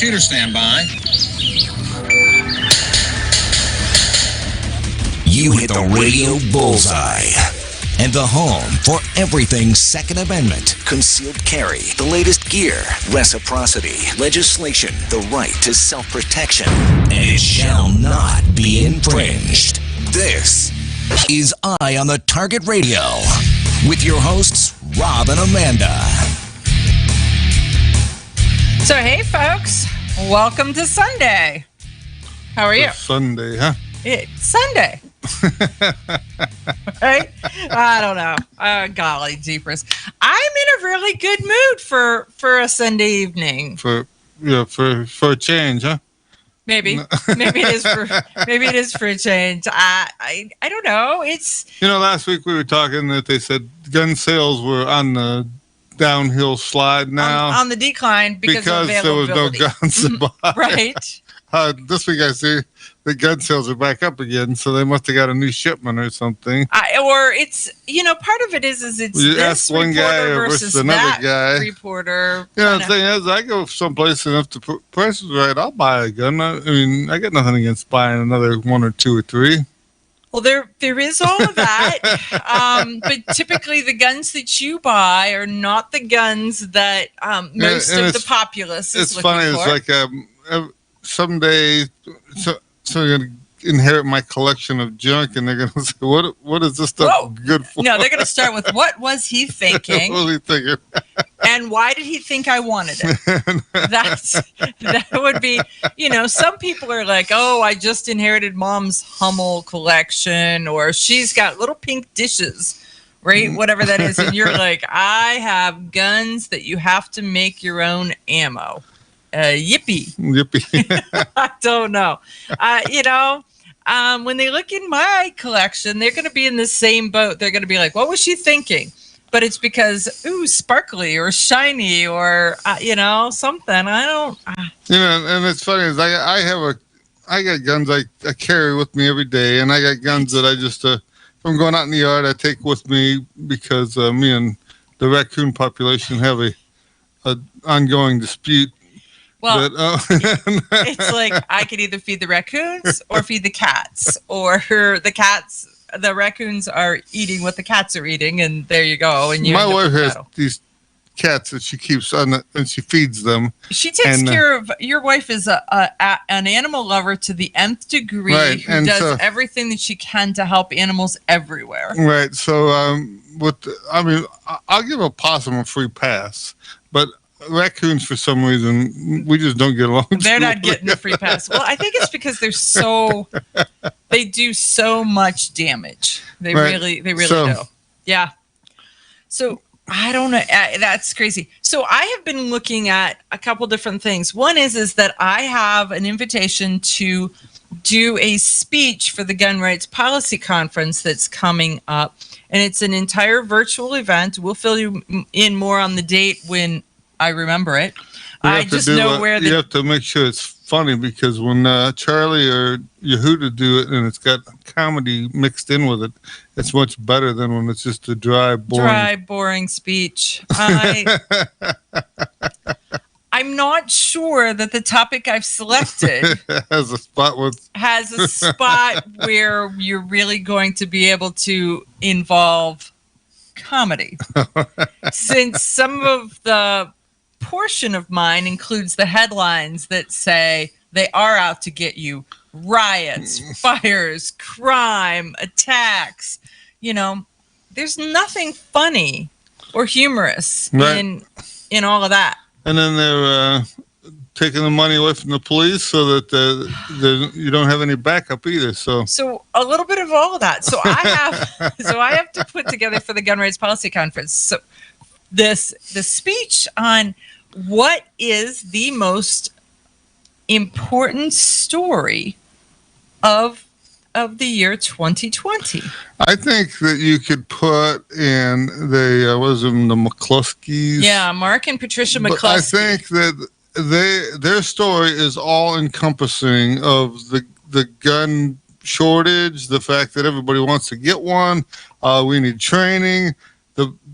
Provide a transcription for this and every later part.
Shooter standby. You hit the radio bullseye. And the home for everything Second Amendment, concealed carry, the latest gear, reciprocity, legislation, the right to self-protection, and it shall not be infringed. This is Eye on the Target Radio with your hosts, Rob and Amanda. So, hey, folks, welcome to Sunday. How are you? It's Sunday, huh? It's Sunday. Right? I don't know. Golly jeepers. I'm in a really good mood for a Sunday evening. For a change, huh? Maybe it is for a change. I don't know. It's last week we were talking that they said gun sales were on the downhill slide now. On the decline because of availability. There was no guns to buy. Right. This week I see the gun sales are back up again, so they must have got a new shipment or something. Or it's, part of it is it's you this ask one guy versus another that guy. Reporter. The thing is, I go someplace and if the price is right, I'll buy a gun. I mean, I got nothing against buying another one or two or three. Well, there is all of that, but typically the guns that you buy are not the guns that most of the populace is looking for. It's funny. It's like someday, so you're going to inherit my collection of junk, and they're going to say, what is this stuff good for? No, they're going to start with, what was he thinking? What was he thinking? And why did he think I wanted it? That would be, some people are like, oh, I just inherited mom's Hummel collection, or she's got little pink dishes, right? Whatever that is. And you're like, I have guns that you have to make your own ammo. Yippee. I don't know. When they look in my collection, they're going to be in the same boat. They're going to be like, what was she thinking? But it's because, sparkly or shiny or, something. I don't. And it's funny is I got guns I carry with me every day, and I got guns that I just, if I'm going out in the yard, I take with me because me and the raccoon population have a ongoing dispute. Well, it's like I could either feed the raccoons or feed the cats, or the raccoons are eating what the cats are eating, and there you go. And my wife has these cats that she keeps on, and she feeds them. She takes care of. Your wife is an animal lover to the nth degree, right, who does everything that she can to help animals everywhere. Right. So, I'll give a possum a free pass, but raccoons, for some reason, we just don't get along. They're not getting a free pass. Well, I think it's because they do so much damage. They really do. Yeah. So I don't know. That's crazy. So I have been looking at a couple different things. One is that I have an invitation to do a speech for the Gun Rights Policy Conference that's coming up, and it's an entire virtual event. We'll fill you in more on the date when I remember it. I just know where you have to make sure it's funny, because when Charlie or Yehuda do it and it's got comedy mixed in with it, it's much better than when it's just a dry, boring speech. I'm not sure that the topic I've selected has a spot where you're really going to be able to involve comedy, since some of the portion of mine includes the headlines that say they are out to get you: riots, fires, crime, attacks. There's nothing funny or humorous in all of that. And then they're taking the money away from the police so that you don't have any backup either. So a little bit of all of that. So I have to put together for the Gun Rights Policy Conference. So the speech on what is the most important story of the year 2020. I think that you could put in the McCluskeys. Yeah, Mark and Patricia McCluskey. I think that their story is all encompassing of the gun shortage, the fact that everybody wants to get one. We need training.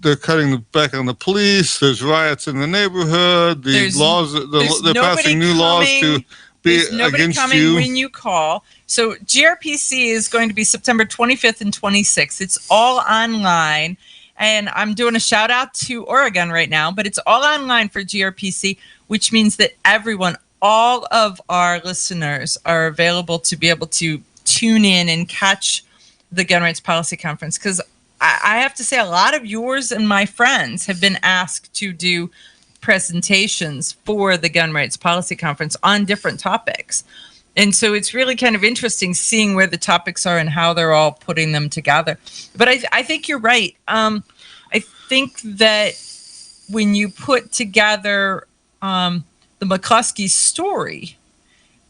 They're cutting back on the police. There's riots in the neighborhood. They're passing new laws to be against you. There's nobody coming when you call. So GRPC is going to be September 25th and 26th. It's all online. And I'm doing a shout out to Oregon right now, but it's all online for GRPC, which means that all of our listeners are available to be able to tune in and catch the Gun Rights Policy Conference. Because I have to say, a lot of yours and my friends have been asked to do presentations for the Gun Rights Policy Conference on different topics. And so it's really kind of interesting seeing where the topics are and how they're all putting them together. But I think you're right. I think that when you put together the McCluskey story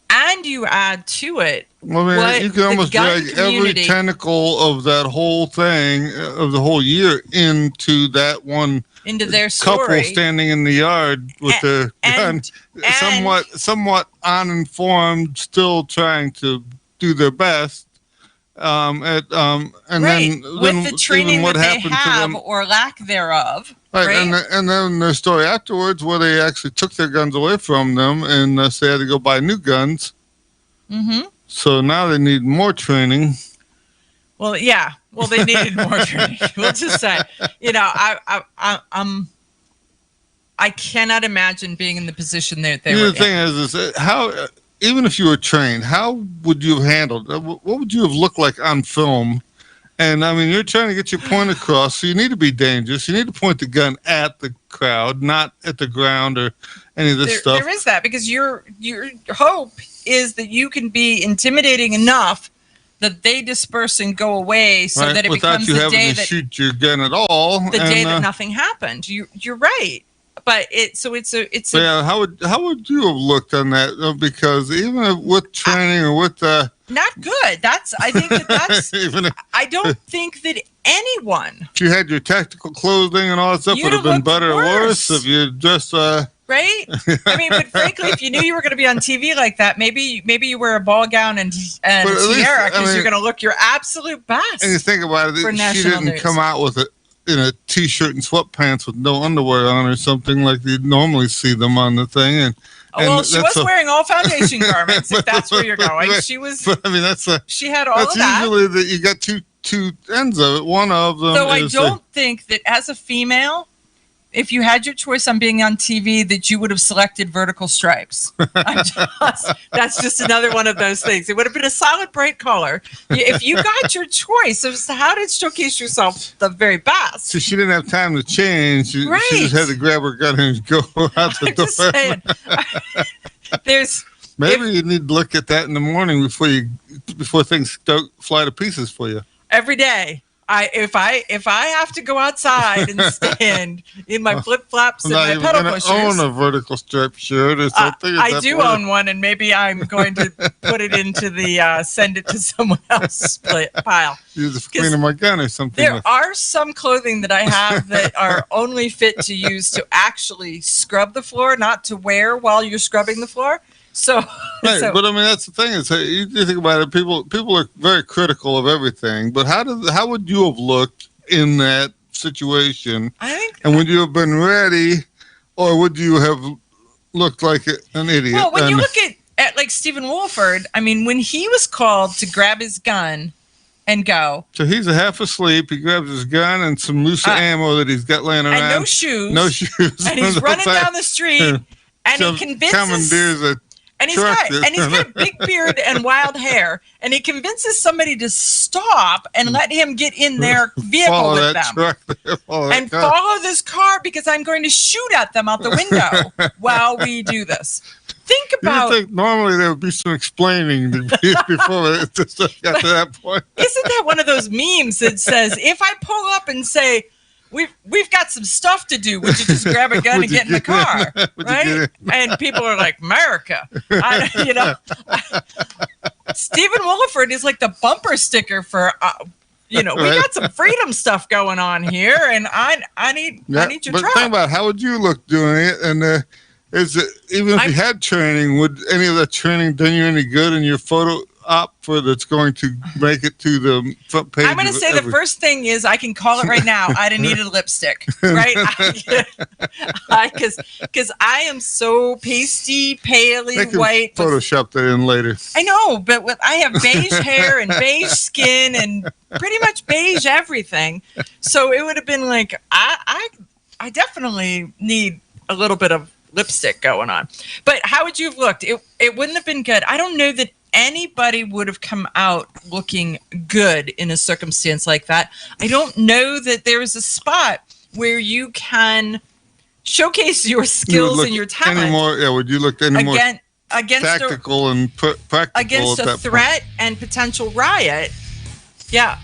and you add to it, you can almost drag every tentacle of that whole thing, of the whole year, into that one, into their story. Couple standing in the yard with their gun, somewhat uninformed, still trying to do their best. Then with the training that they have or lack thereof. Right. And then their story afterwards, where they actually took their guns away from them and so they had to go buy new guns. Mm-hmm. So now they need more training. Well, yeah. Well, they needed more training. We'll just say, I cannot imagine being in the position that they were in. The thing is how, even if you were trained, how would you have handled? What would you have looked like on film? And I mean, you're trying to get your point across, so you need to be dangerous. You need to point the gun at the crowd, not at the ground or any of this stuff. There is that, because your hope is that you can be intimidating enough that they disperse and go away, so that it without becomes you the having day to that shoot your gun at all. the day that nothing happened. You're right, but it's yeah. How would you have looked on that? Because even with training or with not good. I think that's. even if, I don't think that anyone. If you had your tactical clothing and all that stuff, would have been better or worse if you just. Right? I mean, but frankly, if you knew you were going to be on TV like that, maybe you wear a ball gown and tiara, because you're going to look your absolute best. And you think about it, she didn't come out with it in a t-shirt and sweatpants with no underwear on or something like you'd normally see them on the thing. And well, she was wearing all foundation garments, if that's where you're going. She was. But, I mean, she had all of that. That's usually that you got two ends of it. One of them. So I don't think that as a female, if you had your choice on being on TV, that you would have selected vertical stripes. That's just another one of those things. It would have been a solid bright color. If you got your choice of how to showcase yourself the very best. So she didn't have time to change. She just had to grab her gun and go out the door. Just saying. Maybe you need to look at that in the morning before things don't fly to pieces for you. Every day. If I have to go outside and stand in my flip flops and my pedal pushers, own a vertical stripe shirt or something. I do own one, and maybe I'm going to put it into the send it to someone else pile. Use it for cleaning my gun or something. There are some clothing that I have that are only fit to use to actually scrub the floor, not to wear while you're scrubbing the floor. So, but I mean, that's the thing is, you think about it. People are very critical of everything. But how would you have looked in that situation? And would you have been ready, or would you have looked like an idiot? Well, when you look at like Stephen Wolford, I mean, when he was called to grab his gun and go, so he's half asleep. He grabs his gun and some loose ammo that he's got laying around, and no shoes, and he's running down the street, and he convinces. And he's got a big beard and wild hair, and he convinces somebody to stop and let him get in their vehicle with them. Follow this car, because I'm going to shoot at them out the window while we do this. Think about. You think normally there would be some explaining before it got to that point. Isn't that one of those memes that says, if I pull up and say, We've got some stuff to do. Would you just grab a gun and get in the car, right? And people are like, America, Stephen Williford is like the bumper sticker for, we got some freedom stuff going on here, and I need your truck. But think about how would you look doing it, and is it even if you had training, would any of that training done you any good in your photo op for that's going to make it to the front page? I'm going to say the first thing is, I can call it right now, I'd have needed lipstick, right? Because I am so pasty, paley white. Photoshop that in later. I know, but I have beige hair and beige skin and pretty much beige everything. So it would have been like, I definitely need a little bit of lipstick going on. But how would you have looked? It wouldn't have been good. I don't know that anybody would have come out looking good in a circumstance like that. I don't know that there is a spot where you can showcase your skills and your talent. Would you look any more against tactical and practical against a threat and potential riot? Yeah.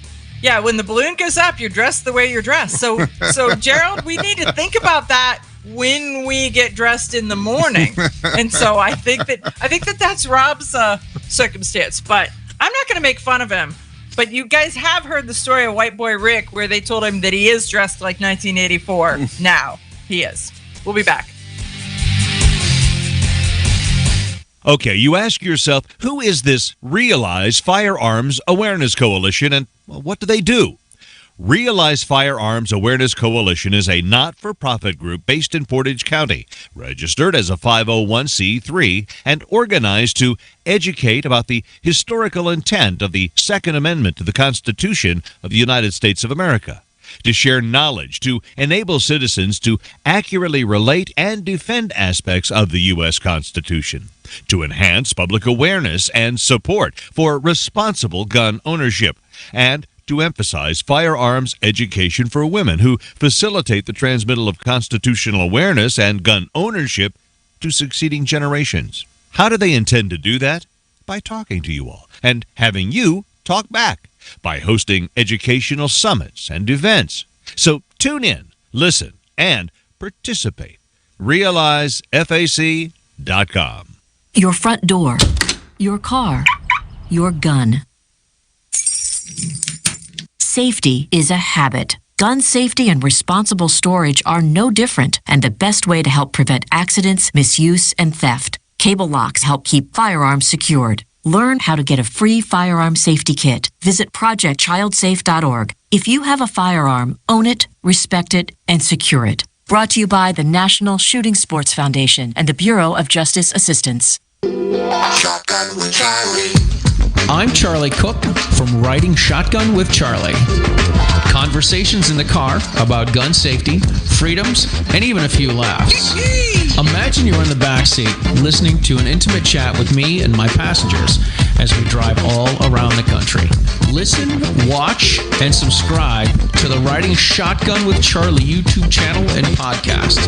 When the balloon goes up, you're dressed the way you're dressed. So Gerald, we need to think about that when we get dressed in the morning. And so I think that that's Rob's circumstance, but I'm not going to make fun of him. But you guys have heard the story of White Boy Rick, where they told him that he is dressed like 1984. Now he is. We'll be back. Okay, you ask yourself, who is this Realize Firearms Awareness Coalition, and what do they do? Realize Firearms Awareness Coalition is a not-for-profit group based in Portage County, registered as a 501c3, and organized to educate about the historical intent of the Second Amendment to the Constitution of the United States of America, to share knowledge, to enable citizens to accurately relate and defend aspects of the U.S. Constitution, to enhance public awareness and support for responsible gun ownership, and to emphasize firearms education for women who facilitate the transmittal of constitutional awareness and gun ownership to succeeding generations. How do they intend to do that? By talking to you all and having you talk back, by hosting educational summits and events. So tune in, listen, and participate. RealizeFAC.com. Your front door, your car, your gun. Safety is a habit. Gun safety and responsible storage are no different, and the best way to help prevent accidents, misuse, and theft. Cable locks help keep firearms secured. Learn how to get a free firearm safety kit. Visit projectchildsafe.org. If you have a firearm, own it, respect it, and secure it. Brought to you by the National Shooting Sports Foundation and the Bureau of Justice Assistance. Shotgun with Charlie. I'm Charlie Cook from Riding Shotgun with Charlie. Conversations in the car about gun safety, freedoms, and even a few laughs. Imagine you're in the back seat listening to an intimate chat with me and my passengers as we drive all around the country. Listen, watch, and subscribe to the Riding Shotgun with Charlie YouTube channel and podcast.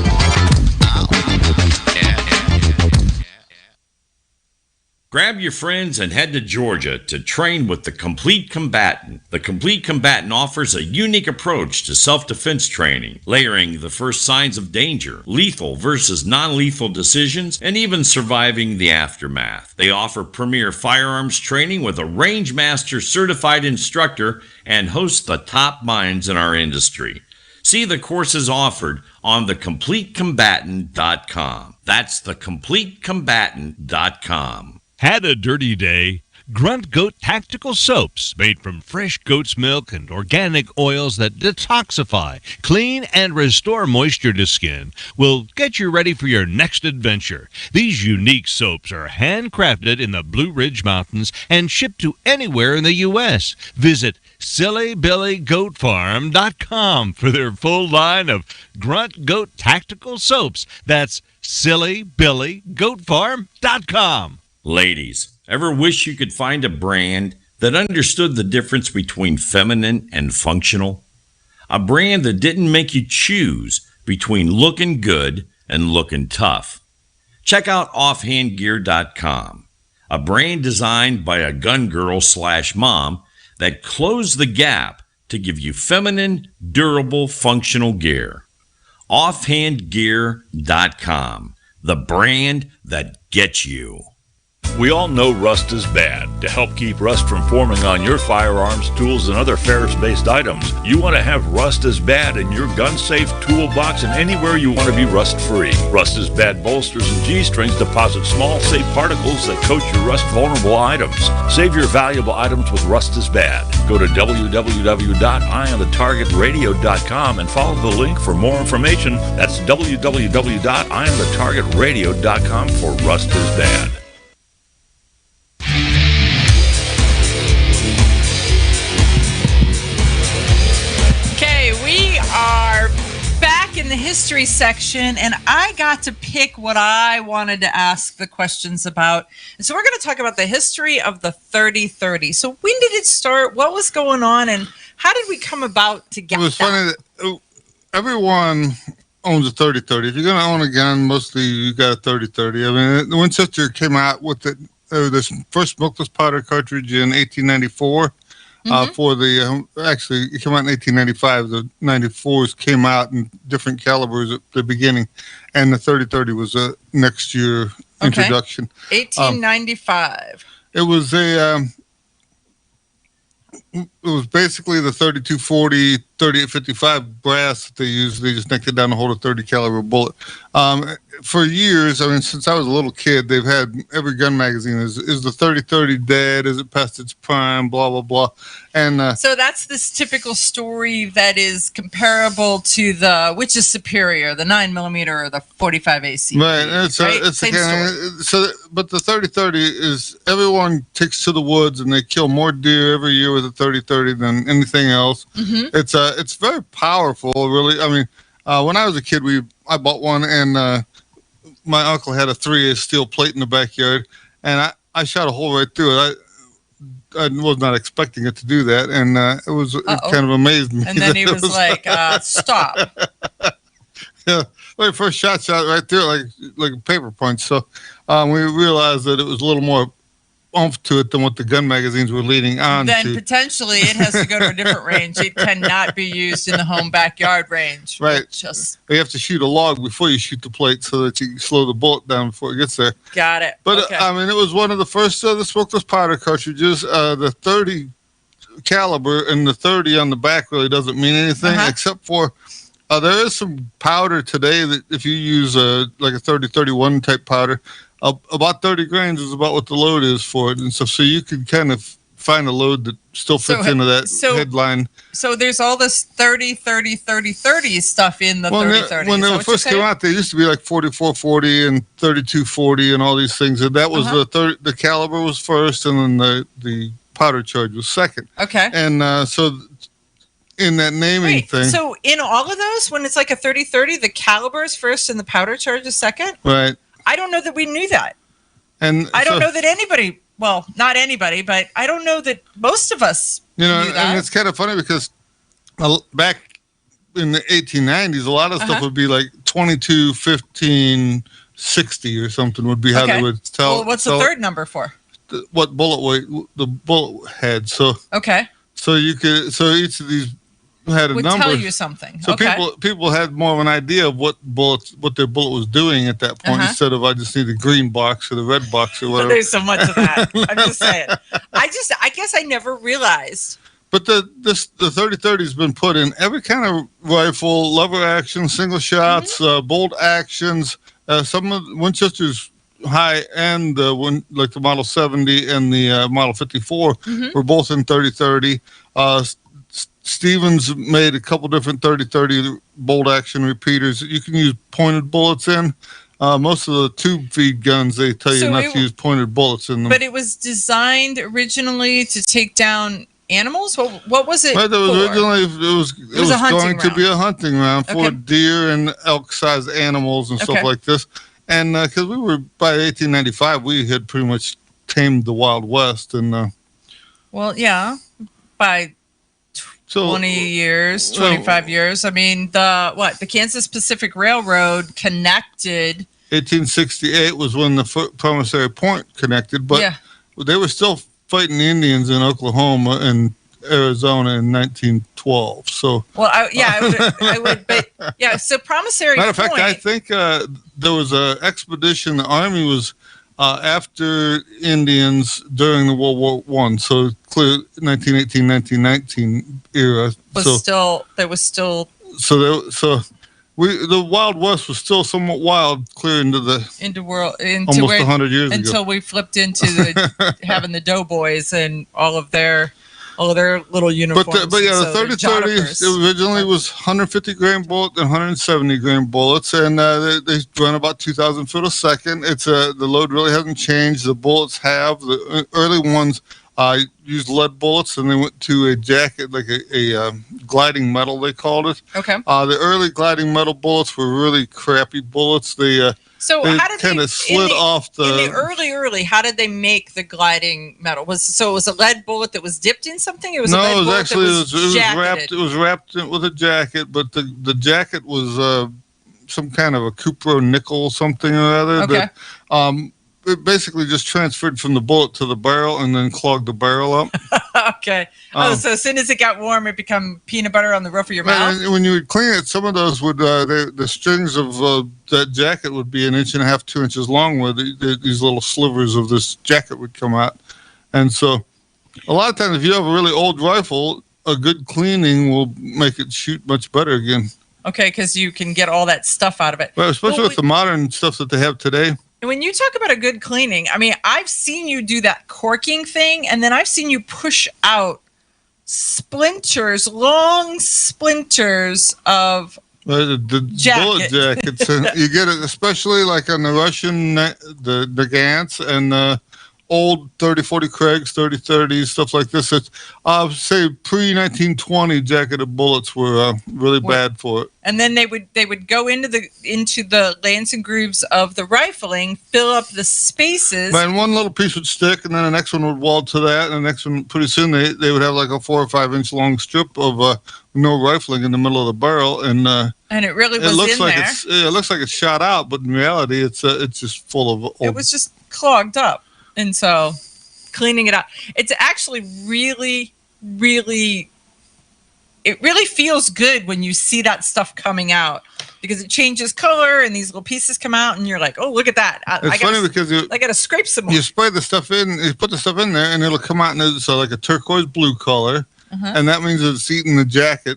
Grab your friends and head to Georgia to train with the Complete Combatant. The Complete Combatant offers a unique approach to self-defense training, layering the first signs of danger, lethal versus non-lethal decisions, and even surviving the aftermath. They offer premier firearms training with a range master certified instructor and host the top minds in our industry. See the courses offered on thecompletecombatant.com. That's thecompletecombatant.com. Had a dirty day? Grunt Goat Tactical Soaps, made from fresh goat's milk and organic oils that detoxify, clean, and restore moisture to skin, will get you ready for your next adventure. These unique soaps are handcrafted in the Blue Ridge Mountains and shipped to anywhere in the U.S. Visit SillyBillyGoatFarm.com for their full line of Grunt Goat Tactical Soaps. That's SillyBillyGoatFarm.com. Ladies, ever wish you could find a brand that understood the difference between feminine and functional? A brand that didn't make you choose between looking good and looking tough. Check out offhandgear.com, a brand designed by a gun girl / mom that closed the gap to give you feminine, durable, functional gear. Offhandgear.com, the brand that gets you. We all know rust is bad. To help keep rust from forming on your firearms, tools, and other ferrous-based items, you want to have Rust is Bad in your gun-safe toolbox and anywhere you want to be rust-free. Rust is Bad bolsters and G-strings deposit small, safe particles that coat your rust-vulnerable items. Save your valuable items with Rust is Bad. Go to www.eyeonthetargetradio.com and follow the link for more information. That's www.eyeonthetargetradio.com for Rust is Bad. Are back in the history section, and I got to pick what I wanted to ask the questions about. And so we're going to talk about the history of the 30-30. So when did it start? What was going on? And how did we come about to get It was that? funny that everyone owns a 30-30. If you're going to own a gun, mostly you got a 30-30. I mean, the Winchester came out with this first smokeless powder cartridge in 1894. For the actually, it came out in 1895. The 94s came out in different calibers at the beginning, and the 30-30 was a next year introduction. 1895. It was basically the 32-40, 38-55 brass that they used. They just necked it down to hold a 30 caliber bullet. For years, I mean, since I was a little kid, they've had every gun magazine is the 30-30 dead? Is it past its prime? Blah blah blah. And so that's this typical story that is comparable to which is superior, the 9mm or the 45 AC. Right, it's Same story. But the 30-30 is everyone takes to the woods and they kill more deer every year with a 30-30 than anything else. Mm-hmm. It's very powerful, really. I mean, when I was a kid, I bought one, and my uncle had a 3A steel plate in the backyard, and I shot a hole right through it. I was not expecting it to do that, and it kind of amazed me. And then he was like, "Stop." Yeah, like first shot right there, like a paper punch. So we realized that it was a little more oomph to it than what the gun magazines were leading on Then to. potentially it has to go to a different range. It cannot be used in the home backyard range. Right. Just You have to shoot a log before you shoot the plate so that you can slow the bullet down before it gets there. got it. But okay. I mean, it was one of the first of the smokeless powder cartridges. The 30 caliber and the 30 on the back really doesn't mean anything except for there is some powder today that if you use like a 30-31 type powder, about 30 grains is about what the load is for it, and so you can kind of find a load that still fits into that headline. So there's all this 30 stuff in the 30. When they first came out, they used to be like 44-40 and 32-40 and all these things, and that was the caliber was first, and then the powder charge was second. Okay. And so in that naming thing. So in all of those, when it's like a 30-30, the caliber is first and the powder charge is second? Right. I don't know that we knew that. And I don't know that anybody, well, not anybody, but I don't know that most of us knew that. And it's kind of funny because back in the 1890s, a lot of stuff would be like 22, 15, 60 or something would be how they would tell. Well, what's the third number for? What bullet weight the bullet had. So so you could each of these had a would number. Tell you something. So people had more of an idea of what their bullet was doing at that point instead of I just need the green box or the red box or whatever. There's so much of that. I'm just saying. I guess I never realized. But the 30-30 has been put in every kind of rifle, lever action, single shots, bolt actions. Some of Winchester's high end, like the Model 70 and the Model 54, were both in 30-30. Stevens made a couple different 30-30 bolt action repeaters that you can use pointed bullets in. Most of the tube feed guns, they tell you not to use pointed bullets in them. But it was designed originally to take down animals? What was it? Right, originally it was going to be a hunting round for deer and elk-sized animals and stuff like this. And because we were, by 1895, we had pretty much tamed the Wild West. And by 20 years, 25 years. I mean, the Kansas Pacific Railroad connected. 1868 was when the Promissory Point connected, but they were still fighting the Indians in Oklahoma and Arizona in 1912. So, I would, but so Promissory Point. Matter of fact, I think there was an expedition. The Army was after Indians during the World War I. So clear 1918, 1919 era. The Wild West was still somewhat wild, clear into almost 100 years ago. Until we flipped into having the doughboys and all of their little uniforms. But the 30-30 originally was 150 grain bullet and 170 grain bullets, and they run about 2,000 foot a second. The load really hasn't changed. The bullets have. The early ones used lead bullets, and they went to a jacket, like a gliding metal, they called it. Okay. The early gliding metal bullets were really crappy bullets. So how did kind of slid off in the early? How did they make the gliding metal? It was a lead bullet that was dipped in something. It was a lead bullet that was jacketed. It was wrapped with a jacket, but the jacket was some kind of a cupro nickel something or other. Okay. That, it basically just transferred from the bullet to the barrel and then clogged the barrel up. Okay. So as soon as it got warm, it became peanut butter on the roof of your mouth? When you would clean it, some of those would, the strings of that jacket would be 1.5 inches, 2 inches long, where these little slivers of this jacket would come out. And so a lot of times, if you have a really old rifle, a good cleaning will make it shoot much better again. Okay, because you can get all that stuff out of it. Well, especially with the modern stuff that they have today. When you talk about a good cleaning, I mean, I've seen you do that corking thing, and then I've seen you push out long splinters of the bullet jackets. You get it, especially like on the Russian, the Gants, and old 30-40 Craigs, 30-30s, stuff like this. It's, say, pre-1920 jacketed bullets were really bad for it. And then they would go into the lance and grooves of the rifling, fill up the spaces. And one little piece would stick, and then the next one would weld to that, and the next one, pretty soon, they would have like a 4 or 5 inch long strip of no rifling in the middle of the barrel, and it really was looks in like there. it looks like it's shot out, but in reality, it's just full of old. It was just clogged up, and so cleaning it out. It's actually really, really. It really feels good when you see that stuff coming out because it changes color and these little pieces come out and you're like, oh, look at that. It's funny because I got to scrape some more. You spray the stuff in, you put the stuff in there, and it'll come out and it's like a turquoise blue color, and that means it's eating the jacket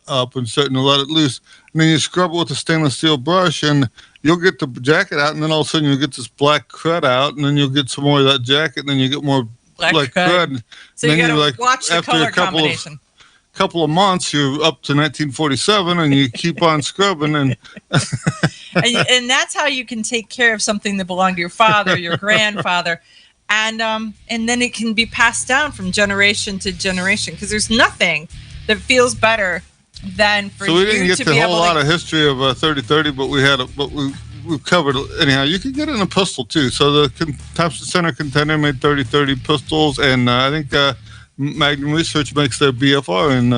up and starting to let it loose. And then you scrub it with a stainless steel brush, and you'll get the jacket out, and then all of a sudden you'll get this black crud out, and then you'll get some more of that jacket, and then you get more black crud. So you got to watch the color combination. Couple of months, you're up to 1947, and you keep on scrubbing, and that's how you can take care of something that belonged to your father, your grandfather, and then it can be passed down from generation to generation because there's nothing that feels better than for you to be able to. So we didn't get to a whole lot of history of 30-30, but we've covered anyhow. You can get it in a pistol too. So the Thompson Center Contender made 30-30 pistols, and I think. Magnum Research makes their BFR in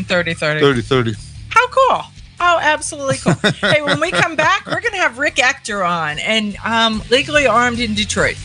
30-30. How cool. Oh, absolutely cool. Hey, when we come back, we're going to have Rick Ector on and Legally Armed in Detroit.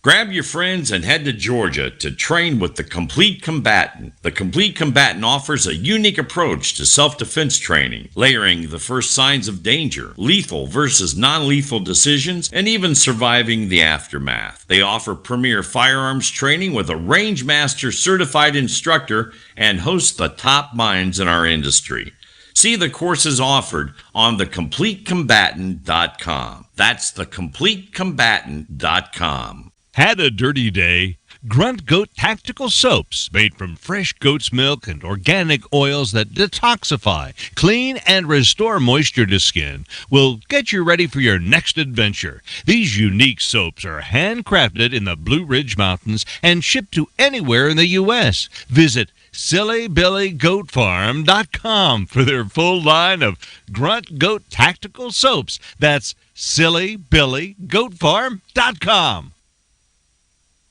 Grab your friends and head to Georgia to train with the Complete Combatant. The Complete Combatant offers a unique approach to self-defense training, layering the first signs of danger, lethal versus non-lethal decisions, and even surviving the aftermath. They offer premier firearms training with a range master certified instructor and host the top minds in our industry. See the courses offered on thecompletecombatant.com. That's thecompletecombatant.com. Had a dirty day? Grunt Goat Tactical Soaps, made from fresh goat's milk and organic oils that detoxify, clean, and restore moisture to skin, will get you ready for your next adventure. These unique soaps are handcrafted in the Blue Ridge Mountains and shipped to anywhere in the U.S. Visit SillyBillyGoatFarm.com for their full line of Grunt Goat Tactical Soaps. That's SillyBillyGoatFarm.com.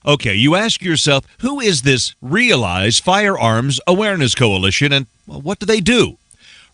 Okay, you ask yourself, who is this Realize Firearms Awareness Coalition, and what do they do?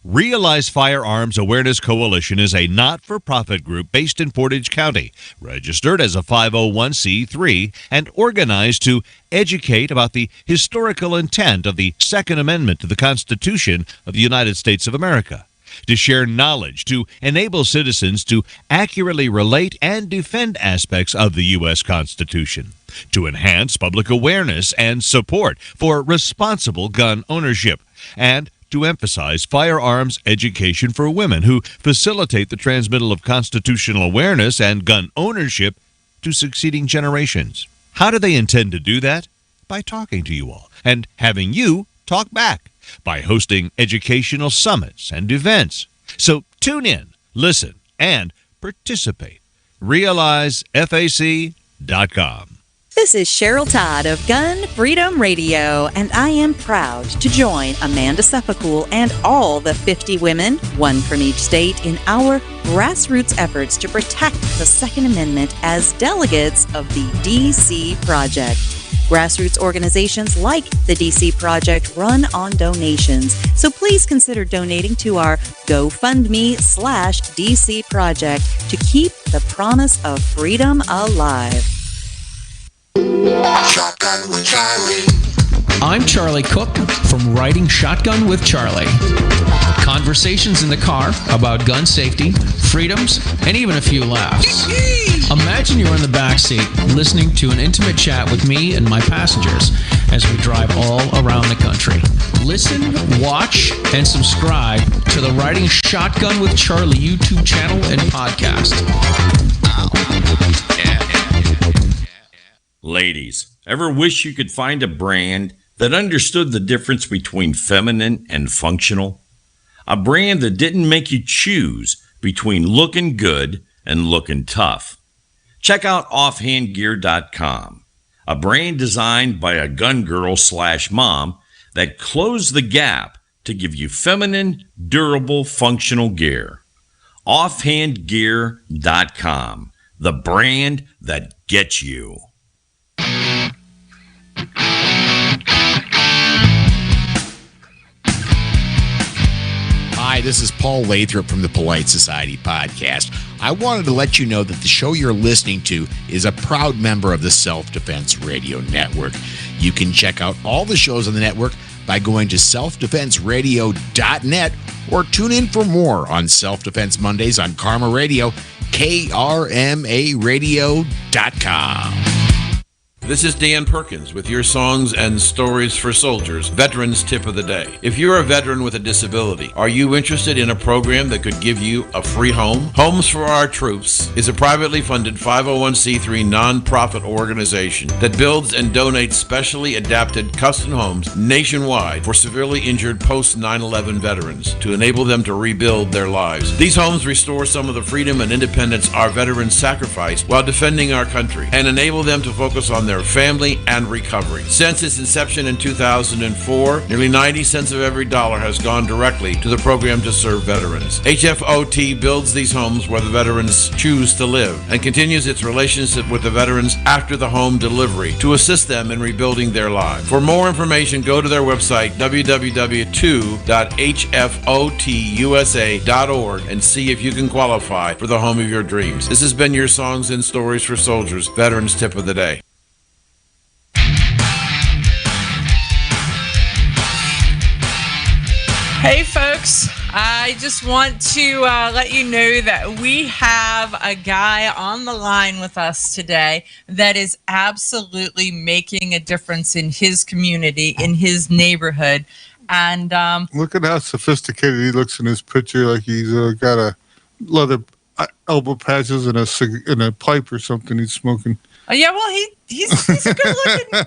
Realize Firearms Awareness Coalition is a not-for-profit group based in Portage County, registered as a 501c3, and organized to educate about the historical intent of the Second Amendment to the Constitution of the United States of America, to share knowledge, to enable citizens to accurately relate and defend aspects of the U.S. Constitution, to enhance public awareness and support for responsible gun ownership, and to emphasize firearms education for women who facilitate the transmittal of constitutional awareness and gun ownership to succeeding generations. How do they intend to do that? By talking to you all and having you talk back, by hosting educational summits and events. So tune in, listen, and participate. RealizeFAC.com. This is Cheryl Todd of Gun Freedom Radio, and I am proud to join Amanda Seppacool and all the 50 women, one from each state, in our grassroots efforts to protect the Second Amendment as delegates of the DC Project. Grassroots organizations like the DC Project run on donations, so please consider donating to our GoFundMe/DC Project to keep the promise of freedom alive. Shotgun with Charlie. I'm Charlie Cook from Riding Shotgun with Charlie. Conversations in the car about gun safety, freedoms, and even a few laughs. Imagine you're in the backseat listening to an intimate chat with me and my passengers as we drive all around the country. Listen, watch, and subscribe to the Riding Shotgun with Charlie YouTube channel and podcast. Ladies, ever wish you could find a brand that understood the difference between feminine and functional? A brand that didn't make you choose between looking good and looking tough. Check out offhandgear.com, a brand designed by a gun girl / mom that closed the gap to give you feminine, durable, functional gear. Offhandgear.com, the brand that gets you. Hi, this is Paul Lathrop from the Polite Society podcast. I wanted to let you know that the show you're listening to is a proud member of the Self-Defense Radio Network. You can check out all the shows on the network by going to selfdefenseradio.net or tune in for more on Self-Defense Mondays on Karma Radio, krmaradio.com. This is Dan Perkins with your Songs and Stories for Soldiers, Veterans Tip of the Day. If you're a veteran with a disability, are you interested in a program that could give you a free home? Homes for Our Troops is a privately funded 501c3 nonprofit organization that builds and donates specially adapted custom homes nationwide for severely injured post-9/11 veterans to enable them to rebuild their lives. These homes restore some of the freedom and independence our veterans sacrificed while defending our country and enable them to focus on their family and recovery. Since its inception in 2004, nearly 90 cents of every dollar has gone directly to the program to serve veterans. HFOT builds these homes where the veterans choose to live and continues its relationship with the veterans after the home delivery to assist them in rebuilding their lives. For more information, go to their website, www.hfotusa.org, and see if you can qualify for the home of your dreams. This has been your Songs and Stories for Soldiers, Veterans Tip of the Day. Hey folks, I just want to let you know that we have a guy on the line with us today that is absolutely making a difference in his community, in his neighborhood. And look at how sophisticated he looks in his picture, like he's got a leather elbow patches and a pipe or something he's smoking. Yeah, well, he's a good looking.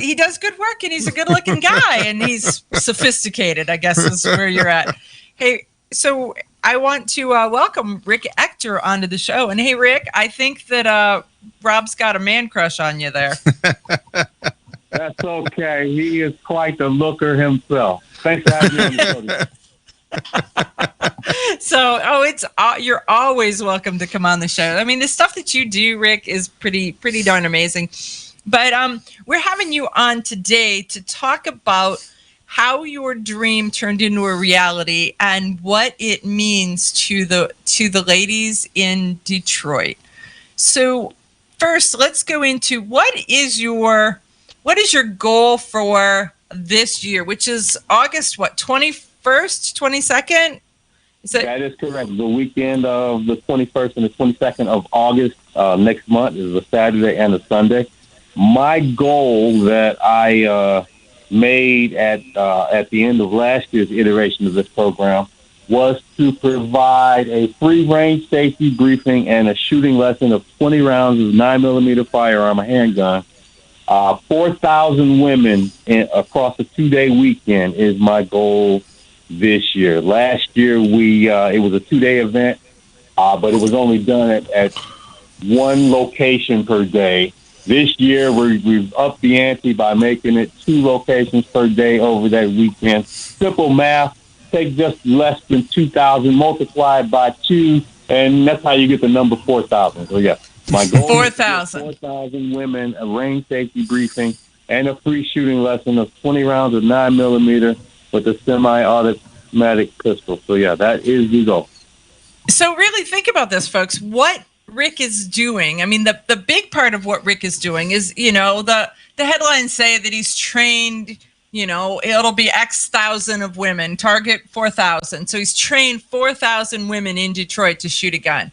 He does good work, and he's a good looking guy, and he's sophisticated, I guess is where you're at. Hey, so I want to welcome Rick Ector onto the show. And hey, Rick, I think that Rob's got a man crush on you there. That's okay. He is quite the looker himself. Thanks for having me on the show. So, you're always welcome to come on the show. I mean, the stuff that you do, Rick, is pretty darn amazing. But we're having you on today to talk about how your dream turned into a reality and what it means to the ladies in Detroit. So, first, let's go into what is your goal for this year, which is August 21st, 22nd? That is correct. The weekend of the 21st and the 22nd of August next month is a Saturday and a Sunday. My goal that I made at the end of last year's iteration of this program was to provide a free range safety briefing and a shooting lesson of 20 rounds of 9mm firearm, a handgun. 4,000 women across a 2-day weekend is my goal this year. Last year it was a 2-day event, but it was only done at one location per day. This year we've upped the ante by making it 2 locations per day over that weekend. Simple math, take just less than 2,000, multiply it by 2, and that's how you get the number 4,000. So yeah, my goal 4,000. 4,000 women, a range safety briefing, and a free shooting lesson of 20 rounds of 9mm with a semi-automatic pistol. So yeah, that is the goal. So really think about this, folks. What Rick is doing, I mean, the big part of what Rick is doing is, the headlines say that he's trained, it'll be X thousand of women, target 4,000. So he's trained 4,000 women in Detroit to shoot a gun.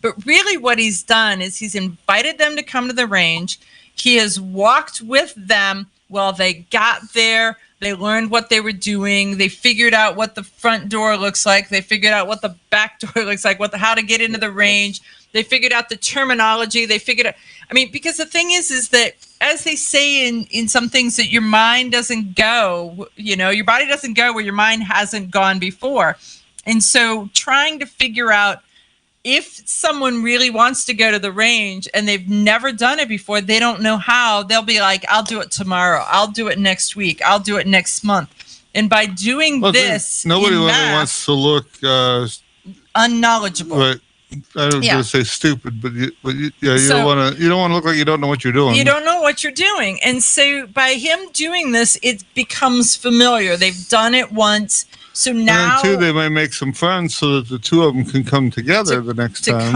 But really what he's done is he's invited them to come to the range. He has walked with them while they got there. They learned what they were doing. They figured out what the front door looks like. They figured out what the back door looks like, how to get into the range. They figured out the terminology. They figured out, because the thing is that as they say in some things that your mind doesn't go, your body doesn't go where your mind hasn't gone before. And so trying to figure out if someone really wants to go to the range and they've never done it before, they don't know how, they'll be like, I'll do it tomorrow. I'll do it next week. I'll do it next month. And by doing this, nobody wants to look unknowledgeable. Right. I don't want to say stupid, but you don't want to look like you don't know what you're doing. You don't know what you're doing. And so by him doing this, it becomes familiar. They've done it once. So now, and then too, they might make some friends so that the two of them can come together the next time.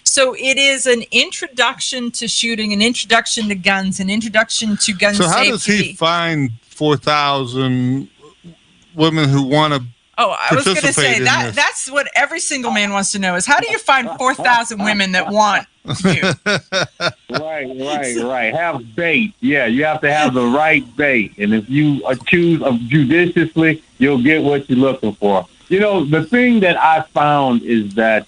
So it is an introduction to shooting, an introduction to guns, an introduction to gun safety. So how does he find 4,000 women who want to? Oh, I was going to say that's what every single man wants to know is how do you find 4,000 women that want you? Right. Have bait. Yeah, you have to have the right bait. And if you choose judiciously, you'll get what you're looking for. You know, the thing that I found is that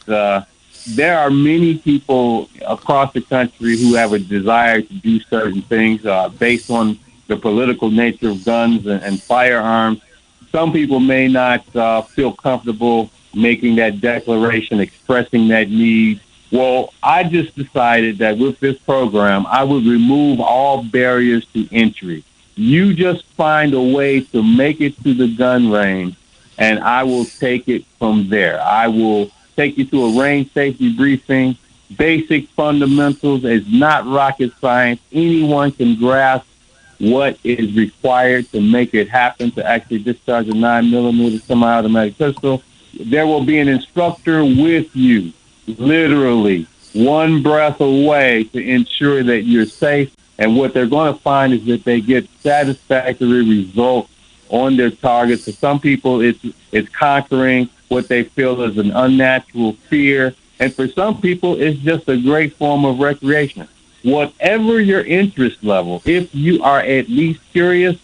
there are many people across the country who have a desire to do certain things based on the political nature of guns and firearms. Some people may not feel comfortable making that declaration, expressing that need. Well, I just decided that with this program, I would remove all barriers to entry. You just find a way to make it to the gun range, and I will take it from there. I will take you to a range safety briefing. Basic fundamentals is not rocket science. Anyone can grasp what is required to make it happen, to actually discharge a 9mm semi-automatic pistol. There will be an instructor with you, literally one breath away, to ensure that you're safe. And what they're going to find is that they get satisfactory results on their targets. For some people, it's conquering what they feel is an unnatural fear. And for some people, it's just a great form of recreation. Whatever your interest level, if you are at least curious,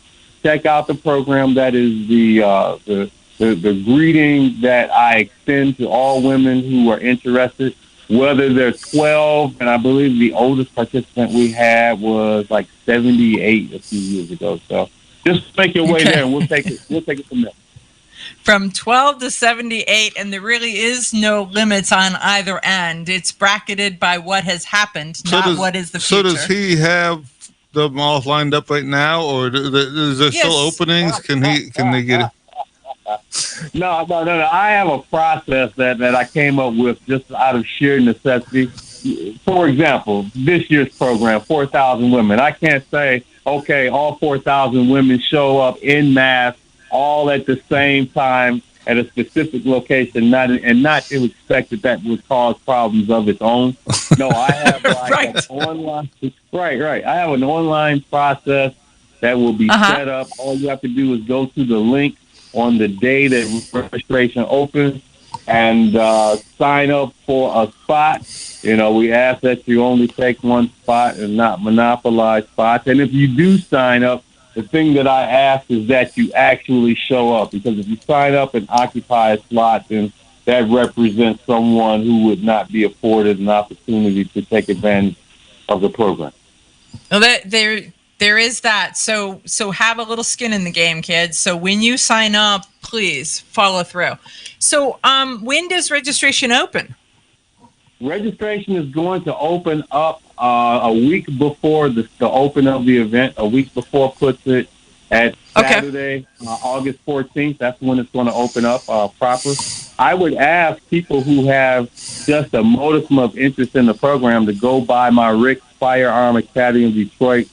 check out the program. That is the greeting that I extend to all women who are interested, whether they're 12, and I believe the oldest participant we had was like 78 a few years ago. So just make your way there, and we'll take it from there. From 12 to 78, and there really is no limits on either end. It's bracketed by what has happened, what is the future. So does he have them all lined up right now, or is there still openings? Can they get it? No. I have a process that I came up with just out of sheer necessity. For example, this year's program, 4,000 women. I can't say, okay, all 4,000 women show up en masse all at the same time at a specific location, not to expect that would cause problems of its own. No, I have an online. Right. I have an online process that will be set up. All you have to do is go to the link on the day that registration opens and sign up for a spot. You know, we ask that you only take one spot and not monopolize spots. And if you do sign up, the thing that I ask is that you actually show up, because if you sign up and occupy a slot, then that represents someone who would not be afforded an opportunity to take advantage of the program. Well, there is that. So have a little skin in the game, kids. So when you sign up, please follow through. So when does registration open? Registration is going to open up a week before the open of the event. A week before puts it at Saturday, August 14th. That's when it's going to open up proper. I would ask people who have just a modicum of interest in the program to go by my Rick Firearm Academy of Detroit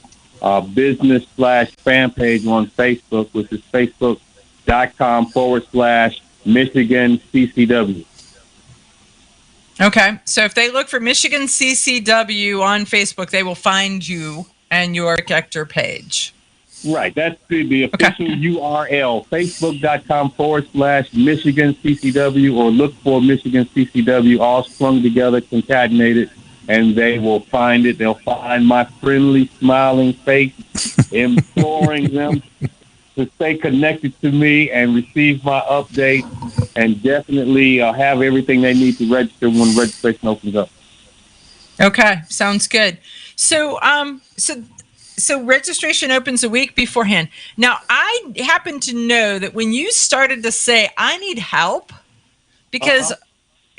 business/fan page on Facebook, which is facebook.com/Michigan CCW. Okay, so if they look for Michigan CCW on Facebook, they will find you and your Ector page. Right, that's the official URL, facebook.com/Michigan CCW, or look for Michigan CCW, all strung together, concatenated, and they will find it. They'll find my friendly, smiling face, imploring them to stay connected to me and receive my update, and definitely have everything they need to register when registration opens up. Okay, sounds good. So registration opens a week beforehand. Now, I happen to know that when you started to say, I need help, because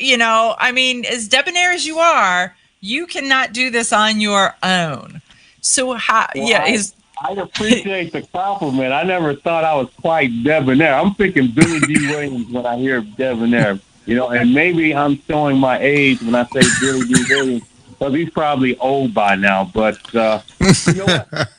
I mean, as debonair as you are, you cannot do this on your own. So how? I appreciate the compliment. I never thought I was quite debonair. I'm thinking Billy D. Williams when I hear debonair, and maybe I'm showing my age when I say Billy D. Williams, because he's probably old by now. But you know what?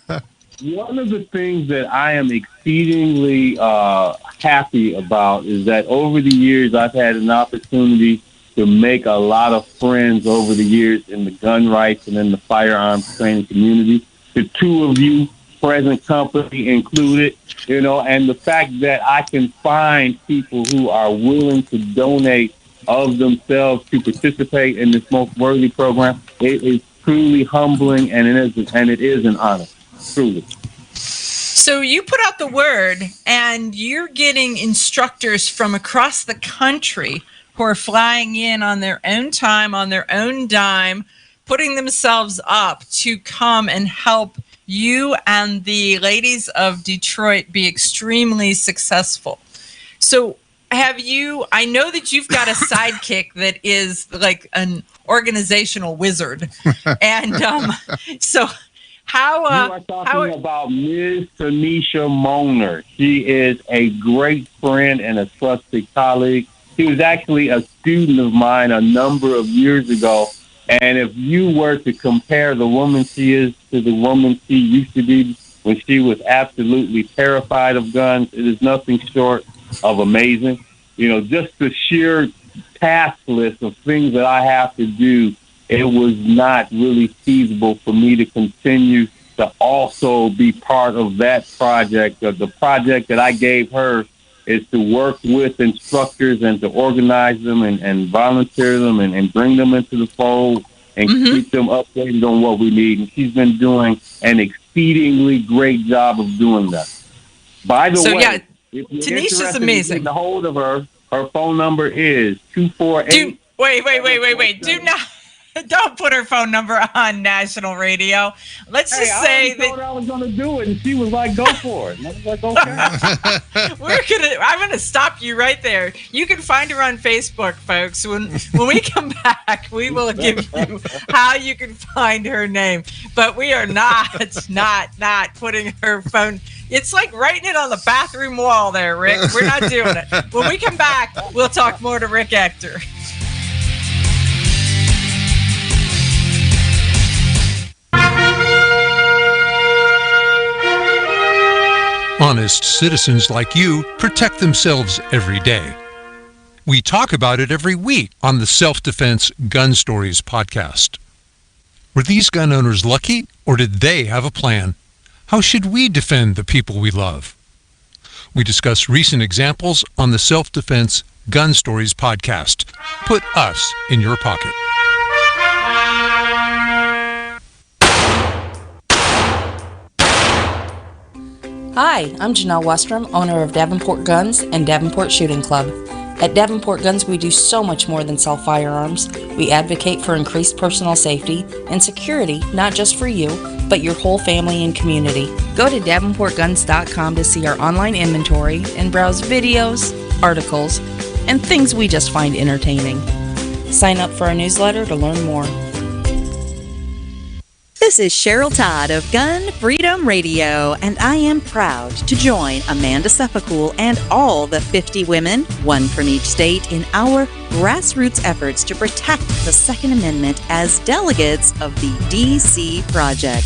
One of the things that I am exceedingly happy about is that over the years I've had an opportunity to make a lot of friends over the years in the gun rights and in the firearms training community. The two of you, present company included, and the fact that I can find people who are willing to donate of themselves to participate in this most worthy program, it is truly humbling, and it is an honor, truly. So you put out the word, and you're getting instructors from across the country who are flying in on their own time, on their own dime, putting themselves up to come and help you and the ladies of Detroit be extremely successful. So I know that you've got a sidekick that is like an organizational wizard. And so how... you are talking about Ms. Tanisha Moner. She is a great friend and a trusted colleague. She was actually a student of mine a number of years ago. And if you were to compare the woman she is to the woman she used to be when she was absolutely terrified of guns, it is nothing short of amazing. Just the sheer task list of things that I have to do, it was not really feasible for me to continue to also be part of that project. The project that I gave her is to work with instructors and to organize them and volunteer them and bring them into the fold and keep them updated on what we need. And she's been doing an exceedingly great job of doing that. By the way, if you're Tanisha's amazing. In getting a hold of her phone number is 248. Wait. Don't put her phone number on national radio. Let's just say that I was going to do it, and she was like, "Go for it." And I was like, "Okay." I'm gonna stop you right there. You can find her on Facebook, folks. When we come back, we will give you how you can find her name. But we are not putting her phone. It's like writing it on the bathroom wall there, Rick. We're not doing it. When we come back, we'll talk more to Rick Ector. Honest citizens like you protect themselves every day. We talk about it every week on the Self-Defense Gun Stories podcast. Were these gun owners lucky, or did they have a plan? How should we defend the people we love? We discuss recent examples on the Self-Defense Gun Stories podcast. Put us in your pocket. Hi, I'm Janelle Westrom, owner of Davenport Guns and Davenport Shooting Club. At Davenport Guns, we do so much more than sell firearms. We advocate for increased personal safety and security, not just for you, but your whole family and community. Go to davenportguns.com to see our online inventory and browse videos, articles, and things we just find entertaining. Sign up for our newsletter to learn more. This is Cheryl Todd of Gun Freedom Radio, and I am proud to join Amanda Seppacool and all the 50 women, one from each state, in our grassroots efforts to protect the Second Amendment as delegates of the DC Project.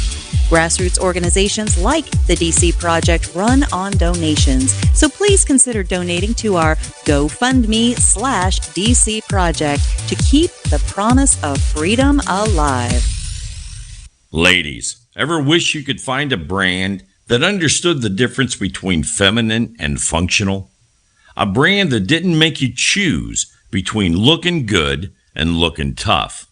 Grassroots organizations like the DC Project run on donations, so please consider donating to our GoFundMe/DC Project to keep the promise of freedom alive. Ladies, ever wish you could find a brand that understood the difference between feminine and functional? A brand that didn't make you choose between looking good and looking tough.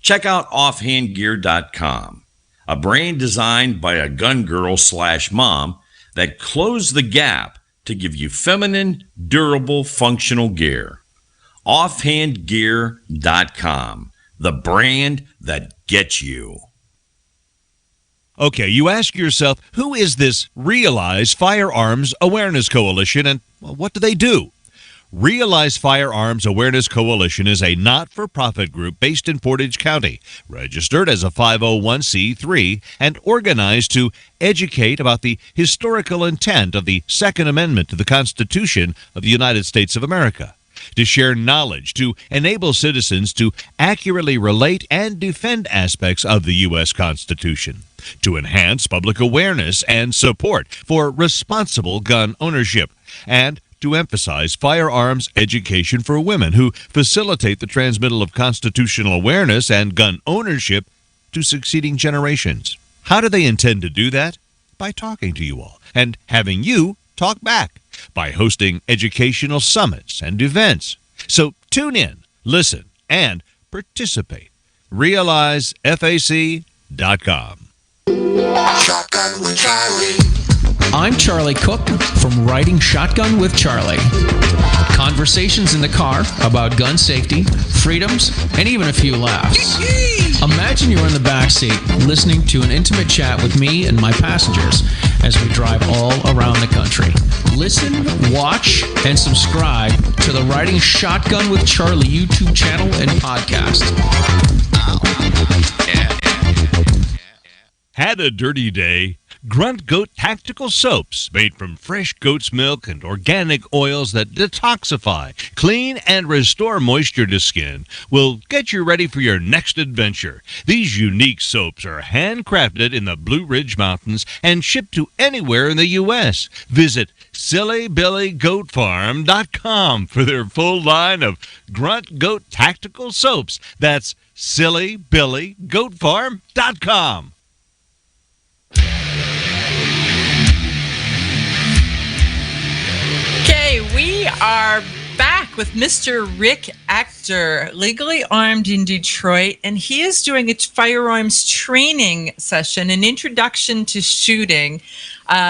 Check out offhandgear.com, a brand designed by a gun girl/mom that closed the gap to give you feminine, durable, functional gear. Offhandgear.com, the brand that gets you. Okay, you ask yourself, who is this Realize Firearms Awareness Coalition, and what do they do? Realize Firearms Awareness Coalition is a not-for-profit group based in Portage County, registered as a 501c3, and organized to educate about the historical intent of the Second Amendment to the Constitution of the United States of America, to share knowledge, to enable citizens to accurately relate and defend aspects of the U.S. Constitution, to enhance public awareness and support for responsible gun ownership, and to emphasize firearms education for women who facilitate the transmittal of constitutional awareness and gun ownership to succeeding generations. How do they intend to do that? By talking to you all and having you talk back, by hosting educational summits and events. So tune in, listen, and participate. RealizeFAC.com. Shotgun with Charlie. I'm Charlie Cook from Riding Shotgun with Charlie. Conversations in the car about gun safety, freedoms, and even a few laughs. Imagine you're in the back seat listening to an intimate chat with me and my passengers as we drive all around the country. Listen, watch, and subscribe to the Riding Shotgun with Charlie YouTube channel and podcast. Had a dirty day? Grunt Goat Tactical Soaps, made from fresh goat's milk and organic oils that detoxify, clean, and restore moisture to skin, will get you ready for your next adventure. These unique soaps are handcrafted in the Blue Ridge Mountains and shipped to anywhere in the U.S. Visit SillyBillyGoatFarm.com for their full line of Grunt Goat Tactical Soaps. That's SillyBillyGoatFarm.com. Okay, we are back with Mr. Rick Ector, legally armed in Detroit, and he is doing a firearms training session, an introduction to shooting,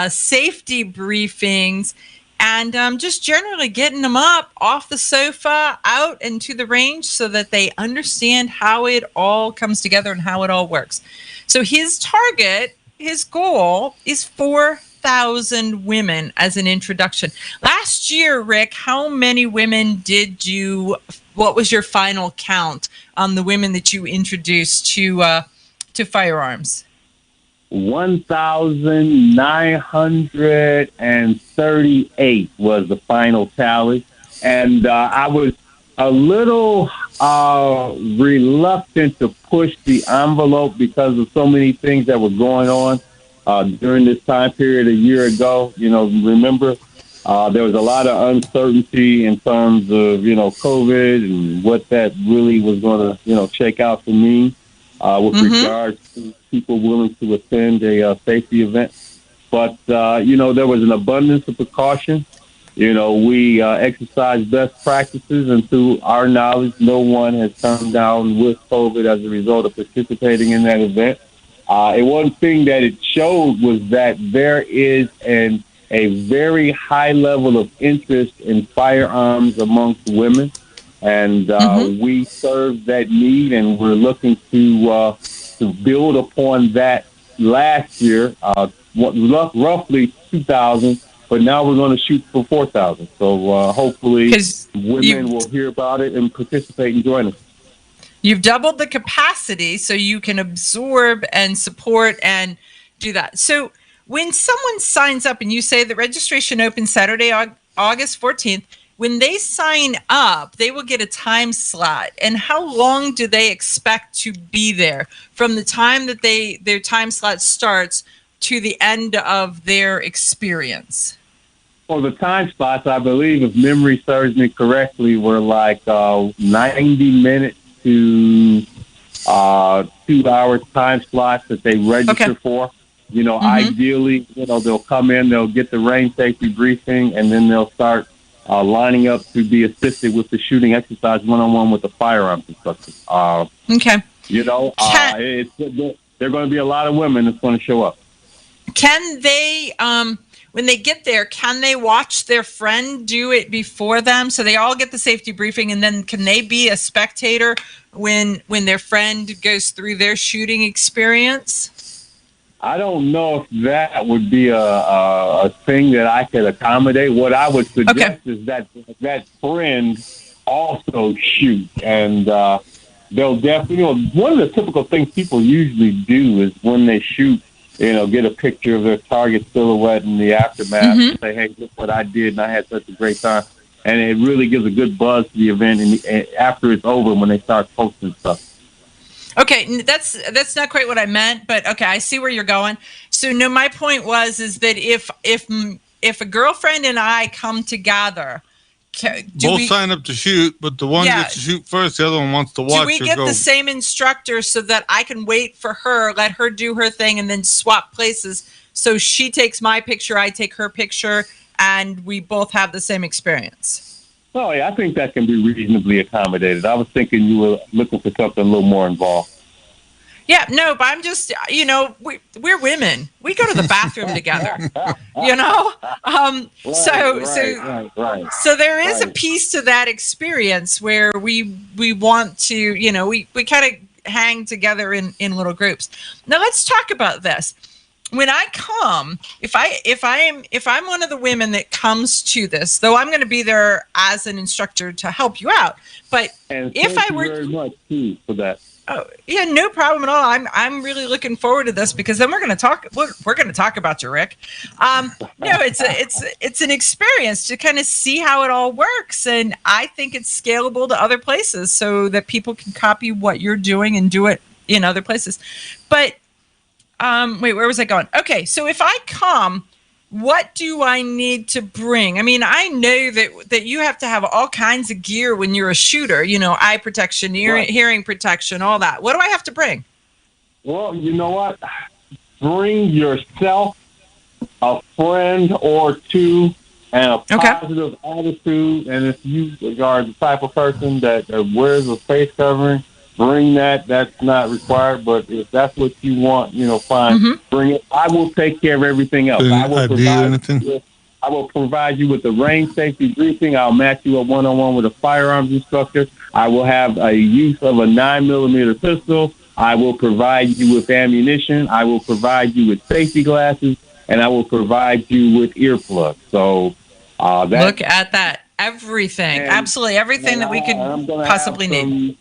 safety briefings, and just generally getting them up off the sofa, out and to the range so that they understand how it all comes together and how it all works. So his target, his goal is 4,000 women as an introduction. Last year, Rick, how many women what was your final count on the women that you introduced to firearms? 1,938 was the final tally. And I was a little reluctant to push the envelope because of so many things that were going on during this time period a year ago. Remember, there was a lot of uncertainty in terms of, COVID and what that really was going to, shake out for me with regards to people willing to attend a safety event. But, there was an abundance of precaution. We exercise best practices, and to our knowledge, no one has come down with COVID as a result of participating in that event. One thing that it showed was that there is a very high level of interest in firearms amongst women, and we serve that need, and we're looking to build upon that. Last year, roughly 2,000. But now we're going to shoot for 4,000. So hopefully women will hear about it and participate and join us. You've doubled the capacity so you can absorb and support and do that. So when someone signs up and you say the registration opens Saturday, August 14th, when they sign up, they will get a time slot. And how long do they expect to be there from the time that their time slot starts to the end of their experience? Well, the time slots, I believe, if memory serves me correctly, were like 90 minutes to 2 hours time slots that they register for. Ideally, they'll come in, they'll get the range safety briefing, and then they'll start lining up to be assisted with the shooting exercise one-on-one with the firearms instructor. Okay. There are going to be a lot of women that's going to show up. Can they, when they get there, can they watch their friend do it before them? So they all get the safety briefing, and then can they be a spectator when their friend goes through their shooting experience? I don't know if that would be a thing that I could accommodate. What I would suggest is that friend also shoot, and they'll definitely. One of the typical things people usually do is when they shoot, get a picture of their target silhouette in the aftermath, and say, "Hey, look what I did, and I had such a great time." And it really gives a good buzz to the event, and after it's over, when they start posting stuff. Okay, that's not quite what I meant, but okay, I see where you're going. So no, my point is that if a girlfriend and I come together, both sign up to shoot, but the one gets to shoot first, the other one wants to watch. Do we get the same instructor so that I can wait for her, let her do her thing, and then swap places? So she takes my picture, I take her picture, and we both have the same experience. Oh, yeah, I think that can be reasonably accommodated. I was thinking you were looking for something a little more involved. Yeah, no, but I'm just, we're women. We go to the bathroom together, So there is a piece to that experience where we want to, we kind of hang together in little groups. Now let's talk about this. When I come, if I'm one of the women that comes to this, though I'm going to be there as an instructor to help you out, but if I were very much too for that. Oh, yeah, no problem at all. I'm really looking forward to this because then we're going to talk. We're going to talk about you, Rick. It's an experience to kind of see how it all works, and I think it's scalable to other places so that people can copy what you're doing and do it in other places. But wait, where was I going? Okay, so if I come, what do I need to bring? I mean, I know that you have to have all kinds of gear when you're a shooter, eye protection, hearing protection, all that. What do I have to bring? Well, you know what? Bring yourself, a friend or two, and a positive attitude. And if you are the type of person that wears a face covering, bring that. That's not required, but if that's what you want, fine. Bring it. I will take care of everything else. I will provide you with the range safety briefing. I'll match you up one-on-one with a firearms instructor. I will have a use of a 9mm pistol. I will provide you with ammunition. I will provide you with safety glasses, and I will provide you with earplugs. So look at that. Everything. Absolutely everything that we could possibly need.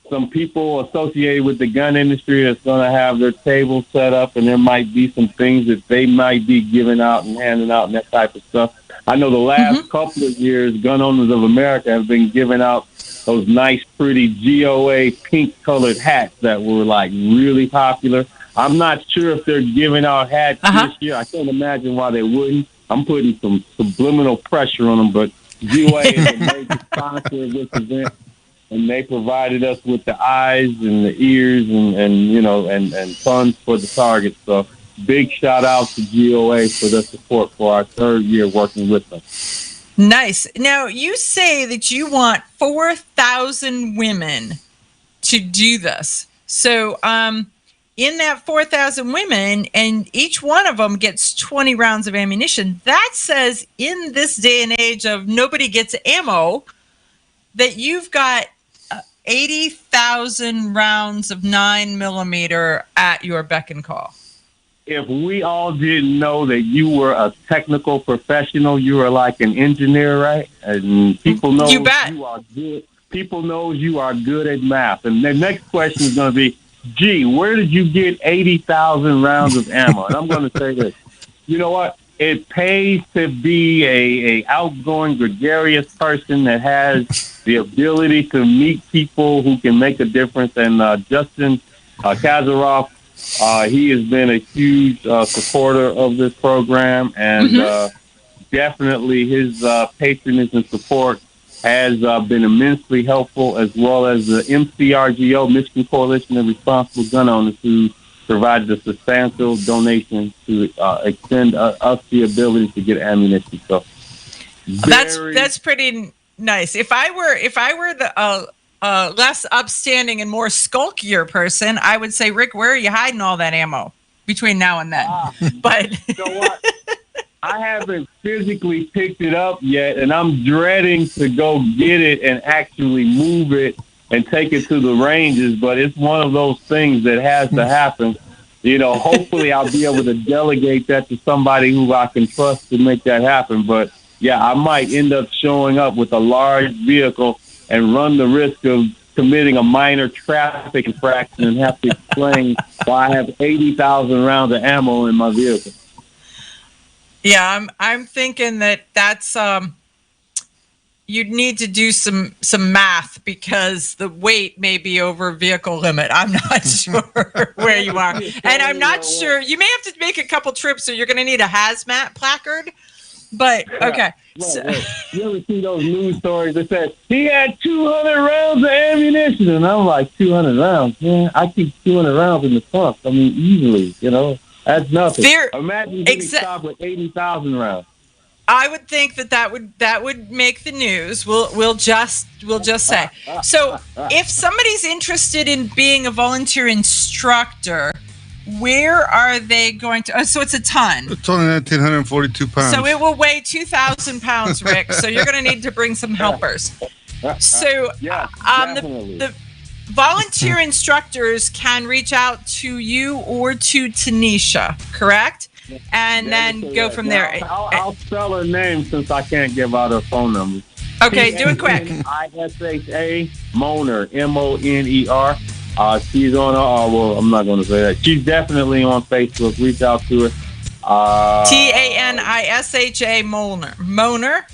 Some people associated with the gun industry that's going to have their table set up, and there might be some things that they might be giving out and handing out and that type of stuff. I know the last couple of years, Gun Owners of America have been giving out those nice, pretty GOA pink-colored hats that were, really popular. I'm not sure if they're giving out hats this year. I can't imagine why they wouldn't. I'm putting some subliminal pressure on them, but GOA is a major sponsor of this event. And they provided us with the eyes and the ears and funds for the target. So big shout out to GOA for the support for our third year working with them. Nice. Now you say that you want 4,000 women to do this. So in that 4,000 women, and each one of them gets 20 rounds of ammunition, that says in this day and age of nobody gets ammo, that you've got 80,000 rounds of 9mm at your beck and call. If we all didn't know that you were a technical professional, you are like an engineer, right? And people know you are good. People know you are good at math. And the next question is going to be, gee, where did you get 80,000 rounds of ammo? And I'm going to say this. You know what? It pays to be a outgoing, gregarious person that has the ability to meet people who can make a difference. And Justin Kazaroff, he has been a huge supporter of this program, and definitely his patronage and support has been immensely helpful, as well as the MCRGO, Michigan Coalition of Responsible Gun Owners, who provided a substantial donation to extend us the ability to get ammunition. So that's pretty nice. If I were the less upstanding and more skulkier person, I would say, Rick, where are you hiding all that ammo between now and then? But you know what? I haven't physically picked it up yet, and I'm dreading to go get it and actually move it and take it to the ranges, but it's one of those things that has to happen. hopefully I'll be able to delegate that to somebody who I can trust to make that happen. But yeah, I might end up showing up with a large vehicle and run the risk of committing a minor traffic infraction and have to explain why I have 80,000 rounds of ammo in my vehicle. Yeah, I'm thinking that's you'd need to do some math because the weight may be over vehicle limit. I'm not sure where you are, and I'm not sure. You may have to make a couple trips, so you're going to need a hazmat placard. But okay. Right. You ever see those news stories that said he had 200 rounds of ammunition, and I'm like, 200 rounds, man. I keep 200 rounds in the trunk. I mean, easily, that's nothing. Imagine getting stopped with 80,000 rounds. I would think that would make the news. We'll just say. So, if somebody's interested in being a volunteer instructor, where are they going to? So it's a ton. It's only 1,942 pounds. So it will weigh 2,000 pounds, Rick. So you're going to need to bring some helpers. So the volunteer instructors can reach out to you or to Tanisha, correct? And then go from there. I'll spell her name since I can't give out her phone number. Okay, do it quick. ISHA Moner, Moner. She's on, I'm not going to say that. She's definitely on Facebook. Reach out to her. Tanisha Moner. Moner?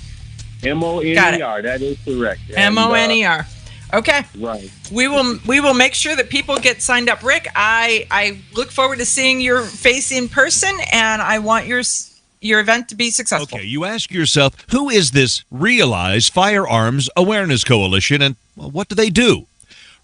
Moner. That is correct. Moner. Okay. Right. We will make sure that people get signed up. Rick, I look forward to seeing your face in person, and I want your event to be successful. Okay, you ask yourself, who is this Realize Firearms Awareness Coalition, and what do they do?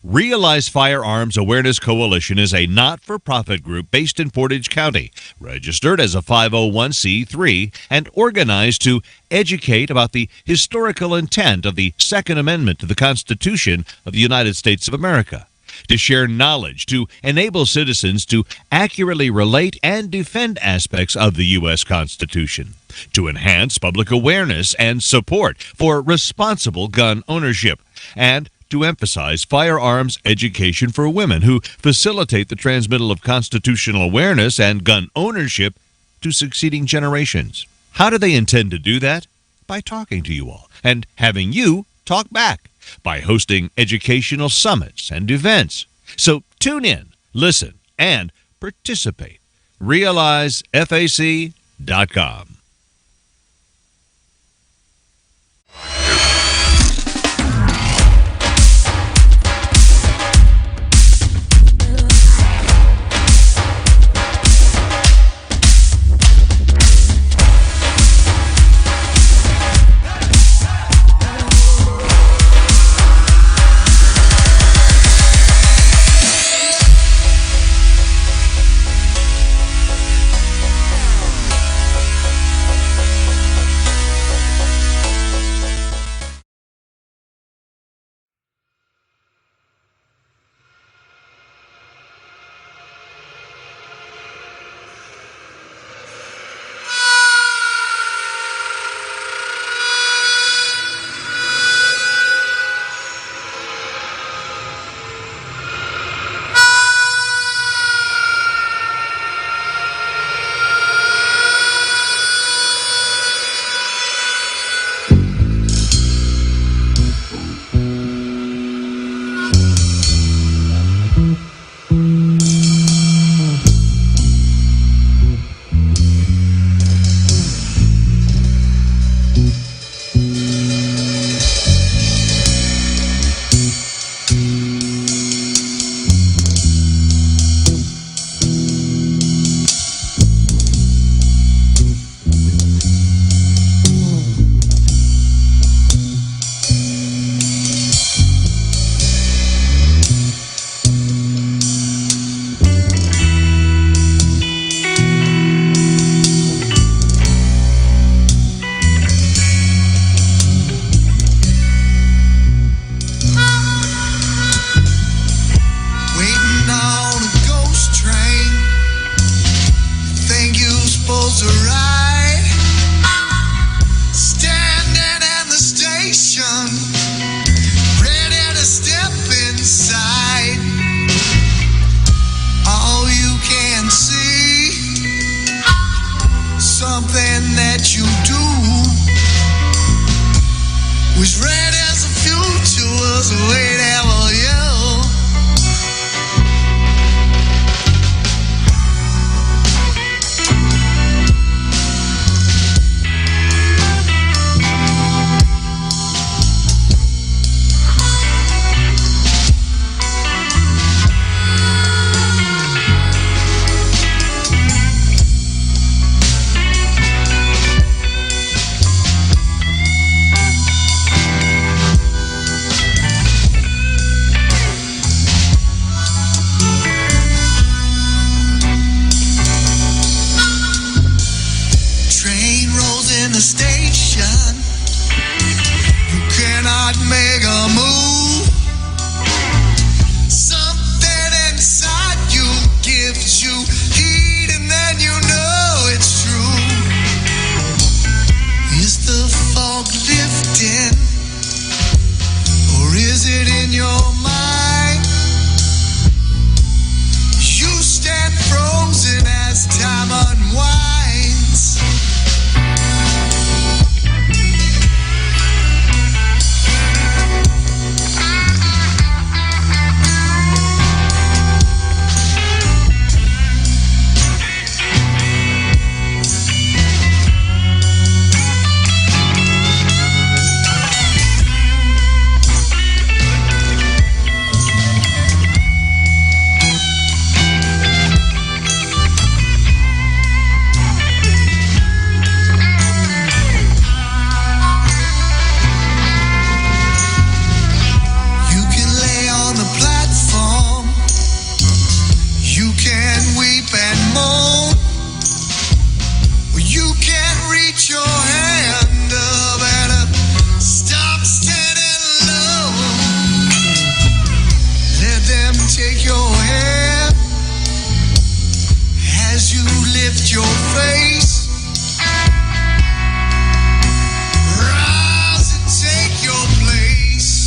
Realize Firearms Awareness Coalition is a not-for-profit group based in Portage County, registered as a 501c3, and organized to educate about the historical intent of the Second Amendment to the Constitution of the United States of America, to share knowledge, to enable citizens to accurately relate and defend aspects of the U.S. Constitution, to enhance public awareness and support for responsible gun ownership, and to emphasize firearms education for women who facilitate the transmittal of constitutional awareness and gun ownership to succeeding generations. How do they intend to do that? By talking to you all and having you talk back, by hosting educational summits and events. So tune in, listen, and participate. RealizeFAC.com. was waiting for you. Train rolls in the station. You cannot make a move. Something inside you gives you heat, and then you know it's true. Is the fog lifting, or is it in your mind? You stand frozen as time unwinds. You can lay on the platform. You can weep and moan. Or you can reach your hand up and stop standing alone. Let them take your hand as you lift your face. Rise and take your place.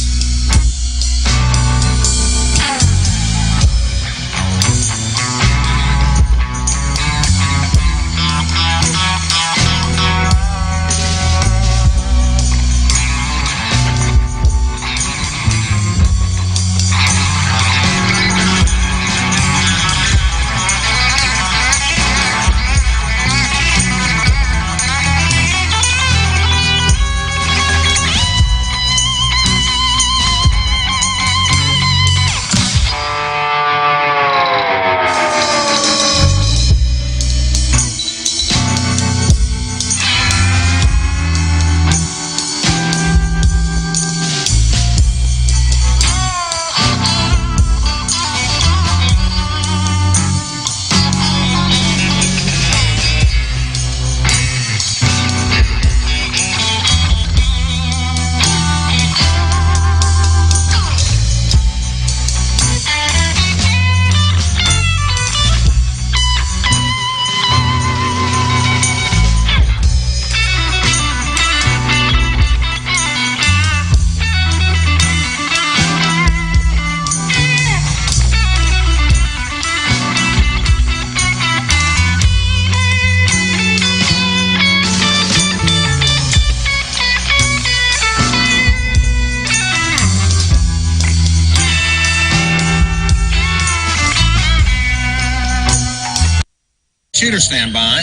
Shooter standby.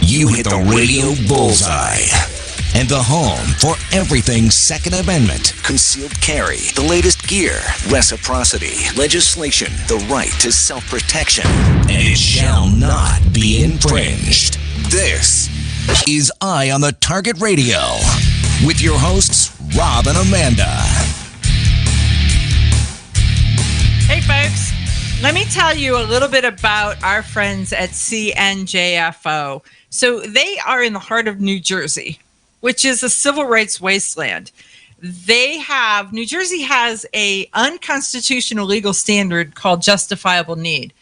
You hit the radio bullseye. And the home for everything Second Amendment, concealed carry, the latest gear, reciprocity, legislation, the right to self-protection, and it shall not be infringed. This is Eye on the Target Radio with your hosts, Rob and Amanda. Hey, folks. Let me tell you a little bit about our friends at CNJFO. So they are in the heart of New Jersey, which is a civil rights wasteland. New Jersey has a unconstitutional legal standard called justifiable need.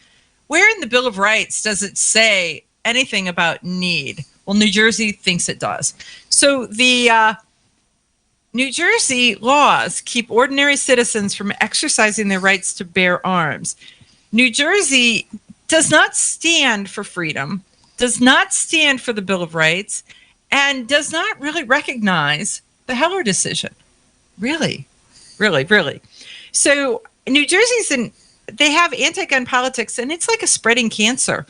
Where in the Bill of Rights does it say anything about need? Well, New Jersey thinks it does. So the New Jersey laws keep ordinary citizens from exercising their rights to bear arms. New Jersey does not stand for freedom, does not stand for the Bill of Rights, and does not really recognize the Heller decision. Really. So New Jersey's they have anti-gun politics, and it's like a spreading cancer.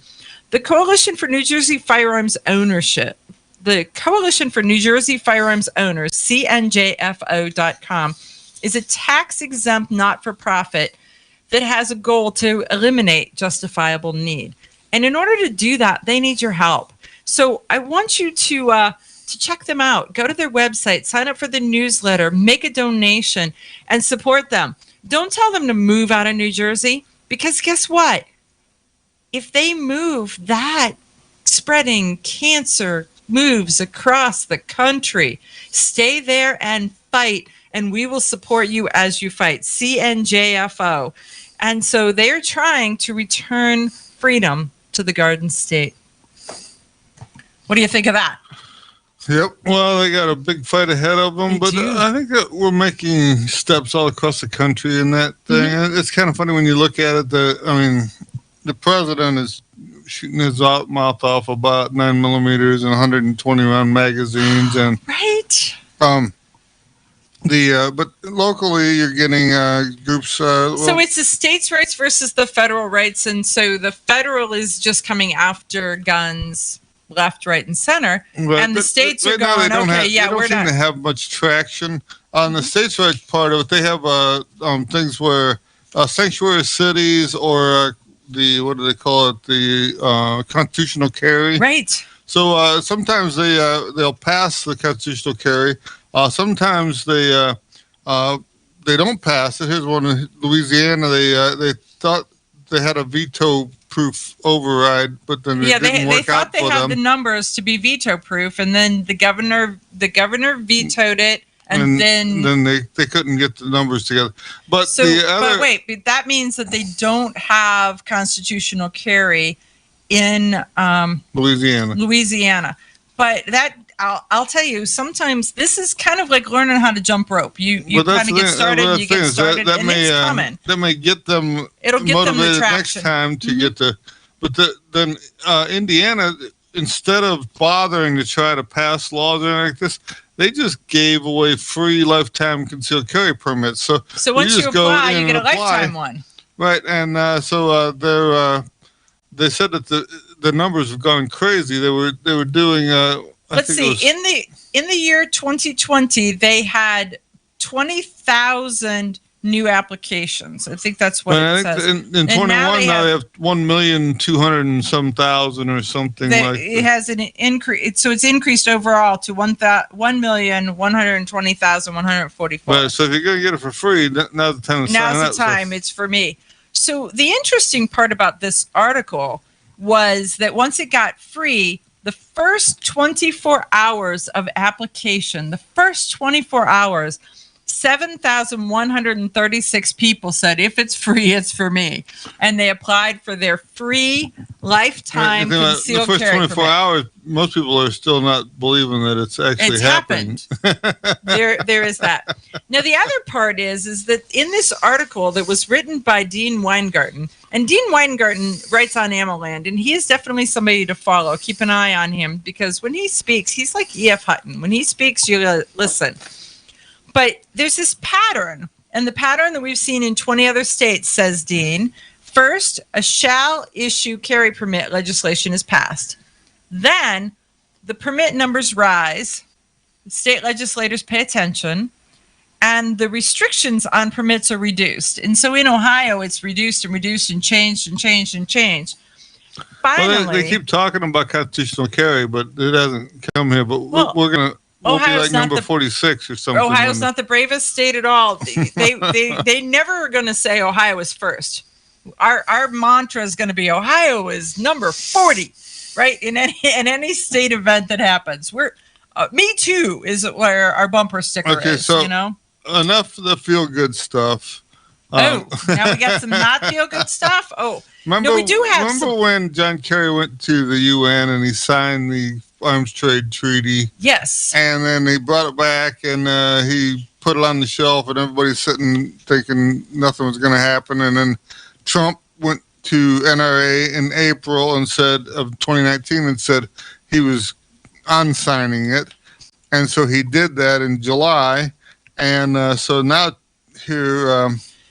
The Coalition for New Jersey Firearms Ownership, the Coalition for New Jersey Firearms Owners, CNJFO.com, is a tax-exempt not-for-profit that has a goal to eliminate justifiable need. And in order to do that, they need your help. So I want you to check them out. Go to their website, sign up for the newsletter, make a donation, and support them. Don't tell them to move out of New Jersey, because guess what? If they move, that spreading cancer moves across the country. Stay there and fight, and we will support you as you fight. CNJFO. And so they're trying to return freedom to the Garden State. What do you think of that? Yep. Well, they got a big fight ahead of them, but I think that we're making steps all across the country in that thing. Mm-hmm. It's kind of funny when you look at it. The president is shooting his mouth off about 9mm and 120 round magazines, and right. But locally you're getting groups. So it's the states' rights versus the federal rights, and so the federal is just coming after guns left, right, and center, right, and the states are going, okay, yeah, we're not. They don't seem to have much traction on the states' rights part of it. They have things where sanctuary cities or what do they call it? The constitutional carry. Right. So sometimes they'll pass the constitutional carry. Sometimes they don't pass it. Here's one in Louisiana. They thought they had a veto-proof override, but then it didn't work out for them. They thought they had the numbers to be veto-proof, and then the governor vetoed it, and then they couldn't get the numbers together. But but that means that they don't have constitutional carry in Louisiana. But that I'll tell you, sometimes this is kind of like learning how to jump rope. You kind of get started, and it's coming. That may get them motivated next time to get to. But then Indiana, instead of bothering to try to pass laws like this, they just gave away free lifetime concealed carry permits. So once you apply, you get a lifetime one. Right, and they said that the numbers have gone crazy. They were doing. Let's see. In the year 2020, they had 20,000 new applications. I think that's what it says. In 21, now they have 1,200,000 and some thousand or something like that. It has an increase. So it's increased overall to 1,120,144. Right, so if you're going to get it for free, now's the time to sign up. Now's the time. It's for me. So the interesting part about this article was that once it got free, the first 24 hours of application, 7,136 people said, if it's free, it's for me. And they applied for their free lifetime concealed carry permit. The first 24 hours, most people are still not believing that it's actually happened. There is that. Now, the other part is that in this article that was written by Dean Weingarten, and Dean Weingarten writes on AmmoLand, and he is definitely somebody to follow. Keep an eye on him, because when he speaks, he's like E.F. Hutton. When he speaks, you listen. But there's this pattern, and the pattern that we've seen in 20 other states, says Dean. First, a shall issue carry permit legislation is passed. Then the permit numbers rise, state legislators pay attention, and the restrictions on permits are reduced. And so in Ohio, it's reduced and reduced and changed and changed and changed. Finally, well, they keep talking about constitutional carry, but it hasn't come here. But we're going to... We'll be like number 46 or something. Ohio's not the bravest state at all. They never are going to say Ohio is first. Our mantra is going to be Ohio is number 40, right? In any state event that happens. We're Me Too is where our bumper sticker is. So you know, enough of the feel good stuff. Now we got some not feel good stuff. We do have. Remember when John Kerry went to the UN and he signed the Arms Trade Treaty? Yes. And then he brought it back and he put it on the shelf, and everybody's sitting thinking nothing was going to happen. And then Trump went to NRA in April and said of 2019 and said he was unsigning it. And so he did that in July. And so now here...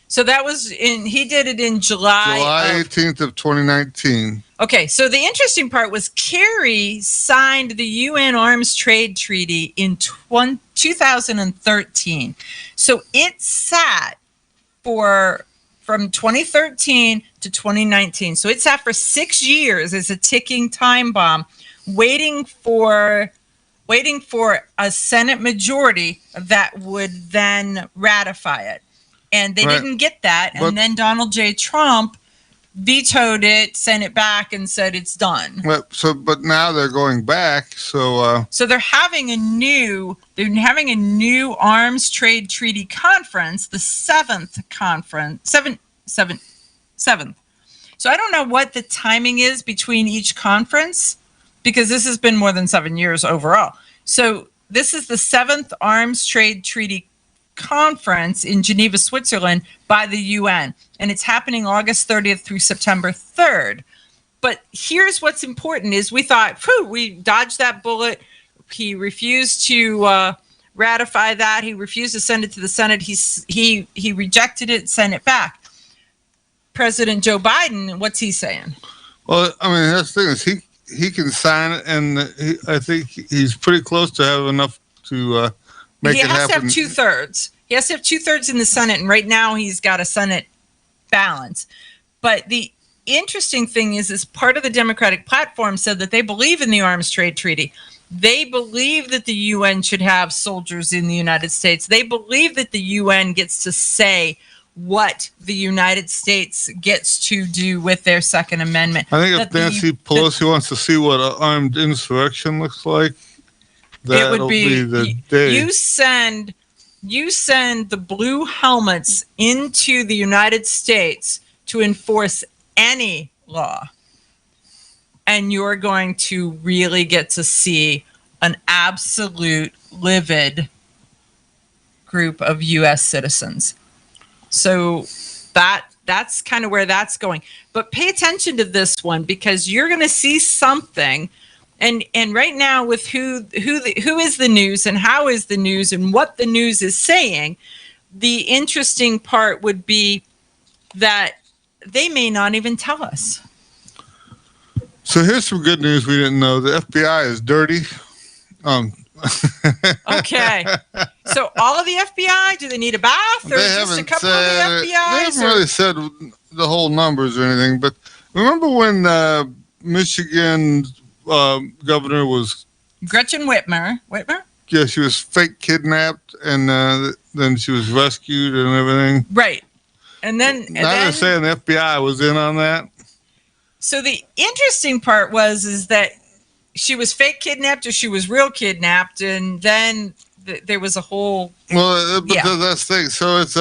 so that was he did it in July 18th of 2019. Okay, so the interesting part was Kerry signed the UN Arms Trade Treaty in 2013. So it sat from 2013 to 2019. So it sat for 6 years as a ticking time bomb, waiting for a Senate majority that would then ratify it. And they didn't get that. And then Donald J. Trump vetoed it, sent it back, and said it's done. But now they're going back. So they're having a new arms trade treaty conference, the seventh conference, seventh. So I don't know what the timing is between each conference, because this has been more than 7 years overall. So this is the seventh arms trade treaty conference in Geneva, Switzerland by the UN. And it's happening August 30th through September 3rd. But here's what's important is we thought, we dodged that bullet. He refused to ratify that. He refused to send it to the Senate. He rejected it, sent it back. President Joe Biden, what's he saying? Well, I mean, that's the thing is he can sign it, and I think he's pretty close to have enough to make it happen. He has to have 2/3. He has to have 2/3 in the Senate, and right now he's got a Senate balance. But the interesting thing is part of the Democratic platform said that they believe in the arms trade treaty. They believe that the UN should have soldiers in the United States. They believe that the UN gets to say what the United States gets to do with their Second Amendment. I think if Nancy Pelosi wants to see what an armed insurrection looks like, that'll be the day. You send the blue helmets into the United States to enforce any law, and you're going to really get to see an absolute livid group of U.S. citizens. So that's kind of where that's going. But pay attention to this one, because you're going to see something. And right now with who is the news and how is the news and what the news is saying, the interesting part would be that they may not even tell us. So here's some good news we didn't know. The FBI is dirty. Okay. So all of the FBI, do they need a bath, or just a couple of the FBI? They haven't really said the whole numbers or anything, but remember when Michigan governor was Gretchen Whitmer? Yeah, she was fake kidnapped, and then she was rescued and everything. Right. And then they're saying the FBI was in on that. So the interesting part is that she was fake kidnapped or she was real kidnapped, and then there was a whole. Well, but that's the thing. So it's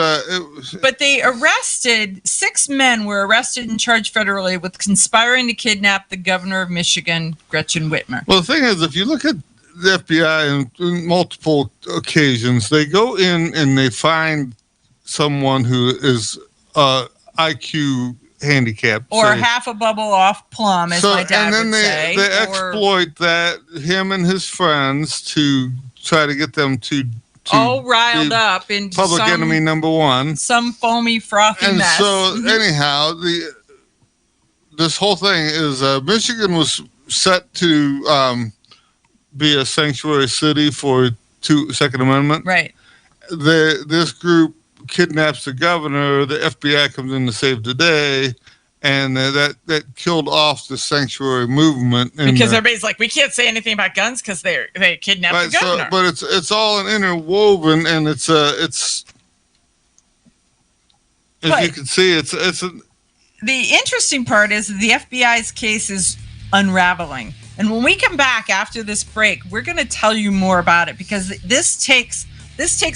But they arrested 6 men were arrested and charged federally with conspiring to kidnap the governor of Michigan, Gretchen Whitmer. Well, the thing is, if you look at the FBI in multiple occasions, they go in and they find someone who is IQ handicapped, or half a bubble off plum, as my dad would say. And then they exploit that, him and his friends, to try to get them to all riled up into public enemy number one, some foamy, frothy and mess. So anyhow, this whole thing is Michigan was set to be a sanctuary city for Second Amendment. Right. This group kidnaps the governor. The FBI comes in to save the day, and that killed off the sanctuary movement. Because everybody's like, we can't say anything about guns because they kidnapped the governor. But it's all an interwoven, and it's as you can see, it's the interesting part is the FBI's case is unraveling. And when we come back after this break, we're going to tell you more about it, because this takes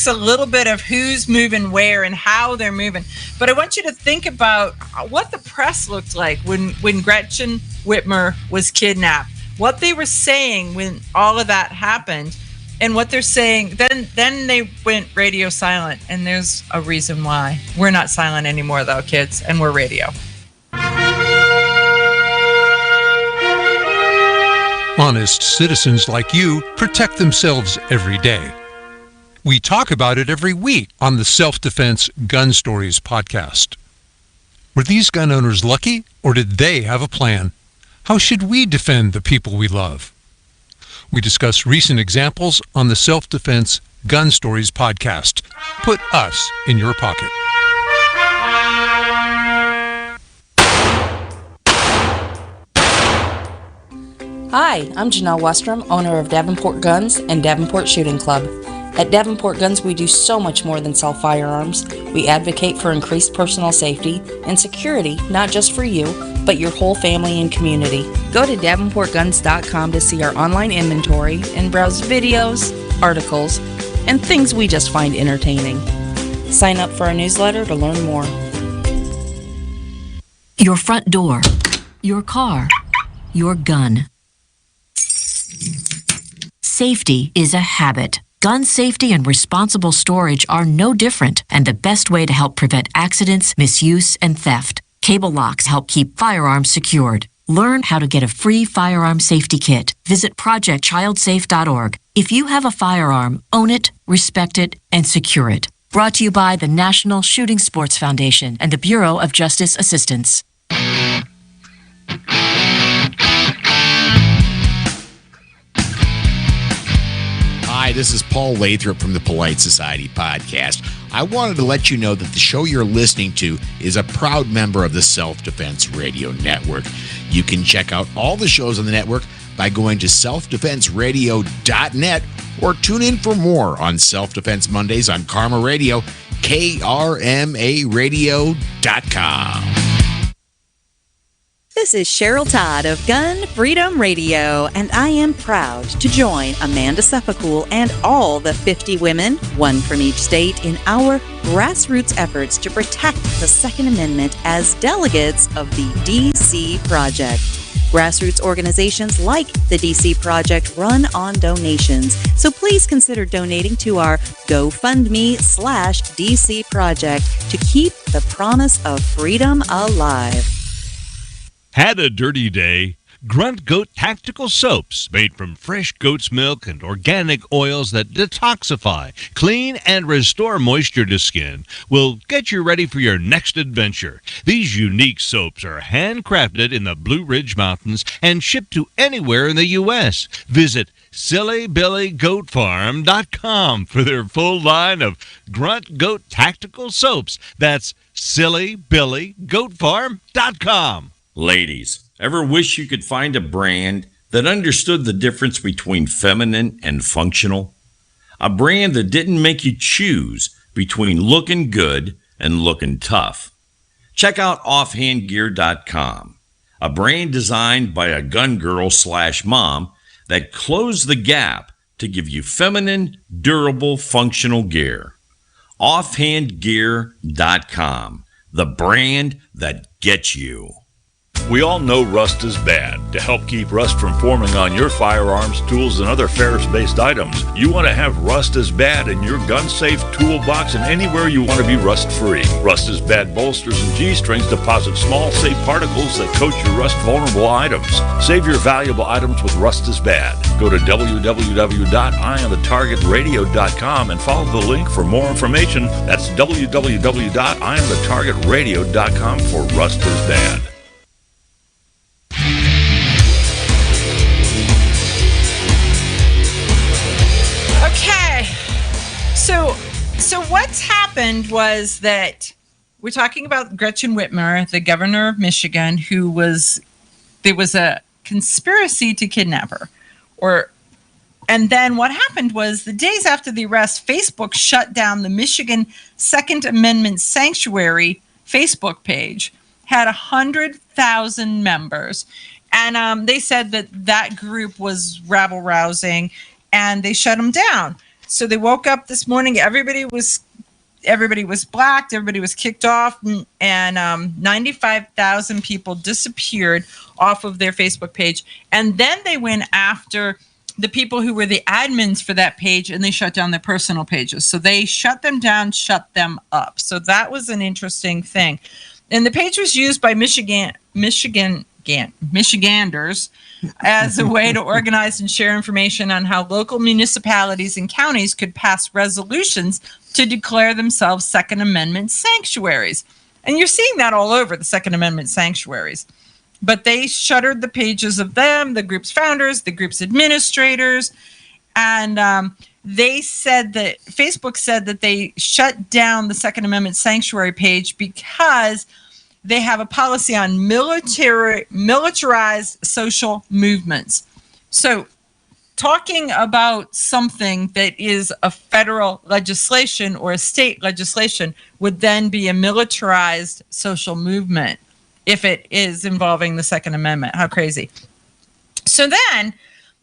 a little bit of who's moving where and how they're moving. But I want you to think about what the press looked like when Gretchen Whitmer was kidnapped, what they were saying when all of that happened, and what they're saying. Then they went radio silent, and there's a reason why. We're not silent anymore, though, kids, and we're radio. On honest citizens like you protect themselves every day. We talk about it every week on the Self-Defense Gun Stories podcast. Were these gun owners lucky, or did they have a plan? How should we defend the people we love? We discuss recent examples on the Self-Defense Gun Stories podcast. Put us in your pocket. Hi, I'm Janelle Westrom, owner of Davenport Guns and Davenport Shooting Club. At Davenport Guns, we do so much more than sell firearms. We advocate for increased personal safety and security, not just for you, but your whole family and community. Go to davenportguns.com to see our online inventory and browse videos, articles, and things we just find entertaining. Sign up for our newsletter to learn more. Your front door, your car, your gun. Safety is a habit. Gun safety and responsible storage are no different, and the best way to help prevent accidents, misuse, and theft. Cable locks help keep firearms secured. Learn how to get a free firearm safety kit. Visit projectchildsafe.org. If you have a firearm, own it, respect it, and secure it. Brought to you by the National Shooting Sports Foundation and the Bureau of Justice Assistance. Hi, this is Paul Lathrop from the Polite Society podcast. I wanted to let you know that the show you're listening to is a proud member of the Self-Defense Radio Network. You can check out all the shows on the network by going to selfdefenseradio.net or tune in for more on Self-Defense Mondays on Karma Radio, krmaradio.com. This is Cheryl Todd of Gun Freedom Radio, and I am proud to join Amanda Suffolcool and all the 50 women, one from each state, in our grassroots efforts to protect the Second Amendment as delegates of the DC Project. Grassroots organizations like the DC Project run on donations, so please consider donating to our GoFundMe/DC Project to keep the promise of freedom alive. Had a dirty day? Grunt Goat Tactical Soaps, made from fresh goat's milk and organic oils that detoxify, clean, and restore moisture to skin, will get you ready for your next adventure. These unique soaps are handcrafted in the Blue Ridge Mountains and shipped to anywhere in the U.S. Visit SillyBillyGoatFarm.com for their full line of Grunt Goat Tactical Soaps. That's SillyBillyGoatFarm.com. Ladies, ever wish you could find a brand that understood the difference between feminine and functional? A brand that didn't make you choose between looking good and looking tough. Check out offhandgear.com, a brand designed by a gun girl/mom that closed the gap to give you feminine, durable, functional gear. Offhandgear.com, the brand that gets you. We all know rust is bad. To help keep rust from forming on your firearms, tools, and other ferrous-based items, you want to have Rust is Bad in your gun-safe toolbox and anywhere you want to be rust-free. Rust is Bad bolsters and G-strings deposit small, safe particles that coat your rust-vulnerable items. Save your valuable items with Rust is Bad. Go to www.eyeonthetargetradio.com and follow the link for more information. That's www.eyeonthetargetradio.com for Rust is Bad. Okay, so what's happened was that we're talking about Gretchen Whitmer, the governor of Michigan, there was a conspiracy to kidnap her, and then what happened was the days after the arrest, Facebook shut down the Michigan Second Amendment Sanctuary Facebook page, had 100,000 members, and they said that group was rabble-rousing, and they shut them down. So they woke up this morning, everybody was blacked, everybody was kicked off, and 95,000 people disappeared off of their Facebook page. And then they went after the people who were the admins for that page, and they shut down their personal pages. So they shut them down, shut them up. So that was an interesting thing. And the page was used by Michigan Michiganders as a way to organize and share information on how local municipalities and counties could pass resolutions to declare themselves Second Amendment sanctuaries. And you're seeing that all over, the Second Amendment sanctuaries. But they shuttered the pages of them, the group's founders, the group's administrators, and they said that Facebook said that they shut down the Second Amendment sanctuary page because they have a policy on militarized social movements. So talking about something that is a federal legislation or a state legislation would then be a militarized social movement if it is involving the Second Amendment. How crazy. So then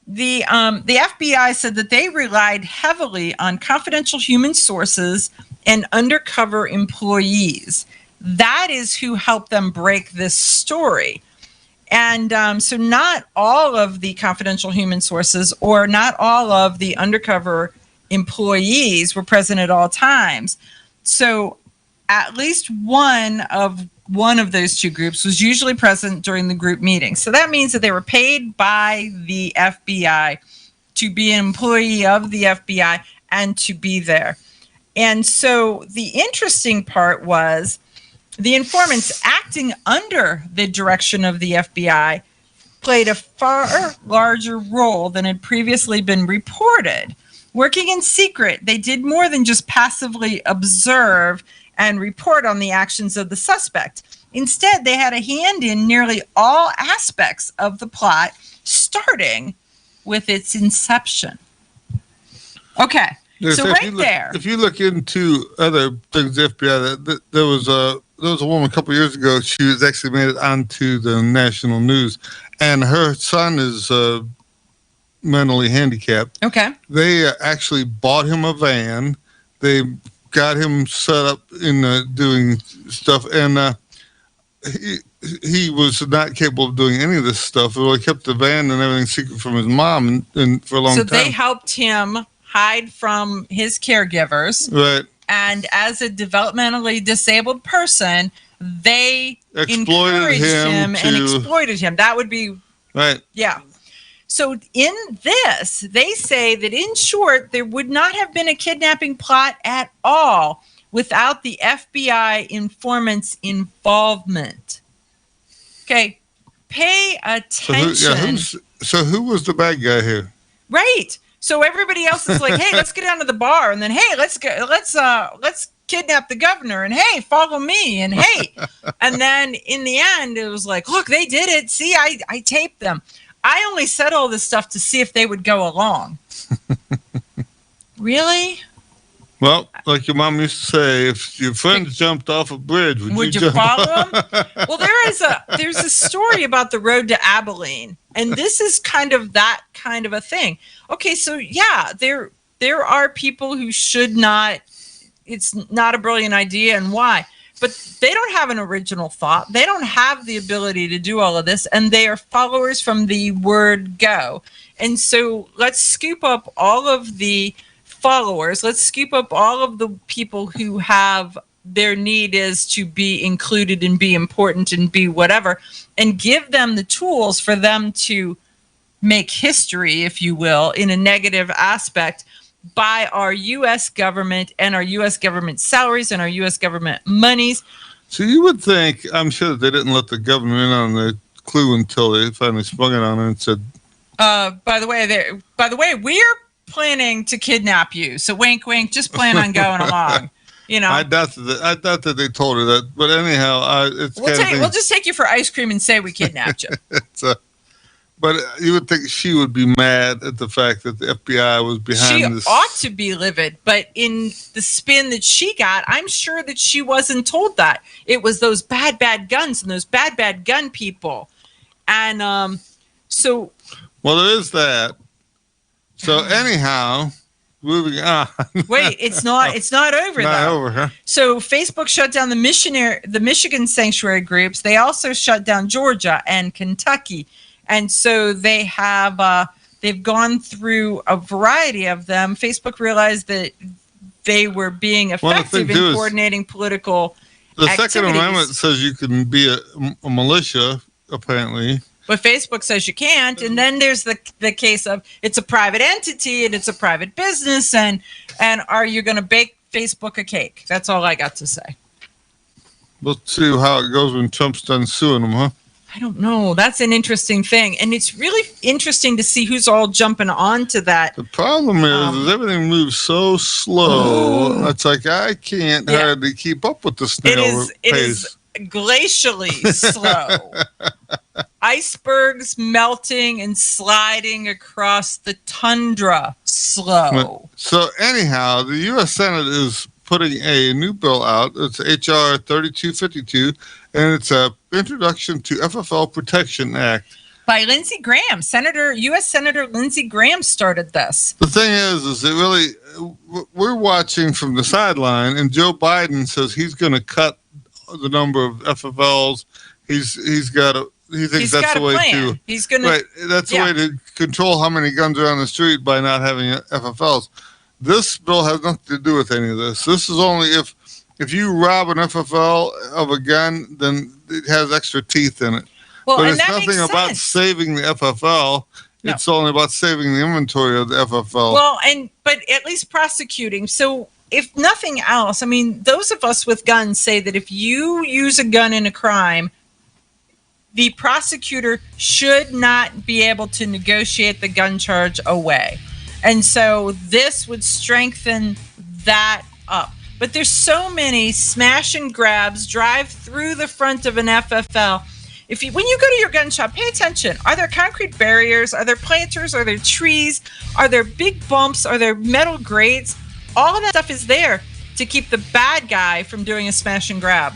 the FBI said that they relied heavily on confidential human sources and undercover employees. That is who helped them break this story. And so not all of the confidential human sources or not all of the undercover employees were present at all times. So at least one of those two groups was usually present during the group meeting. So that means that they were paid by the FBI to be an employee of the FBI and to be there. And so the interesting part was the informants acting under the direction of the FBI played a far larger role than had previously been reported. Working in secret, they did more than just passively observe and report on the actions of the suspect. Instead, they had a hand in nearly all aspects of the plot, starting with its inception. Okay, Yes, so there. If you look into other things, the FBI, there was a woman a couple of years ago. She was actually made it onto the national news, and her son is mentally handicapped. Okay. They actually bought him a van. They got him set up in doing stuff, and he was not capable of doing any of this stuff. Well, he kept the van and everything secret from his mom and for a long time. So they helped him hide from his caregivers. Right. And as a developmentally disabled person, they encouraged him and exploited him. That would be right. Yeah. So in this, they say that in short, there would not have been a kidnapping plot at all without the FBI informant's involvement. Okay. Pay attention. So who was the bad guy here? Right. So everybody else is like, hey, let's get down to the bar. And then, hey, let's kidnap the governor. And hey, follow me. And hey. And then in the end, it was like, look, they did it. See, I taped them. I only said all this stuff to see if they would go along. Really? Well, like your mom used to say, if your friends jumped off a bridge, would you follow them? Well, there's a story about the road to Abilene, and this is kind of that kind of a thing. Okay, so yeah, there are people who should not. It's not a brilliant idea, and why? But they don't have an original thought. They don't have the ability to do all of this, and they are followers from the word go. And so let's scoop up all of the followers. Let's scoop up all of the people who have their need is to be included and be important and be whatever, and give them the tools for them to make history, if you will, in a negative aspect by our U.S. government and our U.S. government salaries and our U.S. government monies. So you would think, I'm sure that they didn't let the government in on the clue until they finally sprung it on her and said, by the way, we're planning to kidnap you. So wink, wink, just plan on going along. You know, I doubt that they told her that, but anyhow, we'll just take you for ice cream and say we kidnapped you. But you would think she would be mad at the fact that the FBI was behind this. She ought to be livid, but in the spin that she got, I'm sure that she wasn't told that. It was those bad guns and those bad gun people. And so... Well, there is that. So anyhow, moving on. Wait, it's not over not though. Over, huh? So Facebook shut down the Michigan sanctuary groups. They also shut down Georgia and Kentucky. And so they have they've gone through a variety of them. Facebook realized that they were being effective in coordinating political the activities. Second Amendment says you can be a militia apparently. But Facebook says you can't, and then there's the case of it's a private entity and it's a private business, and are you going to bake Facebook a cake? That's all I got to say. We'll see how it goes when Trump's done suing them, huh? I don't know. That's an interesting thing, and it's really interesting to see who's all jumping onto that. The problem is everything moves so slow. It's like I can't hardly keep up with the snail It pace. is glacially slow. Icebergs melting and sliding across the tundra slow. So anyhow, the U.S. Senate is putting a new bill out. It's H.R. 3252, and it's a introduction to FFL Protection Act. By Lindsey Graham. U.S. Senator Lindsey Graham started this. The thing is it really, we're watching from the sideline, and Joe Biden says he's going to cut the number of FFLs. He thinks that's the way to. He's going to. Right, that's the way to control how many guns are on the street by not having FFLs. This bill has nothing to do with any of this. This is only if you rob an FFL of a gun, then it has extra teeth in it. Well, but and it's that nothing makes about sense. saving the FFL. No. It's only about saving the inventory of the FFL. Well, but at least prosecuting. So if nothing else, I mean, those of us with guns say that if you use a gun in a crime, the prosecutor should not be able to negotiate the gun charge away. And so this would strengthen that up. But there's so many smash and grabs, drive through the front of an FFL. When you go to your gun shop, pay attention. Are there concrete barriers? Are there planters? Are there trees? Are there big bumps? Are there metal grates? All of that stuff is there to keep the bad guy from doing a smash and grab.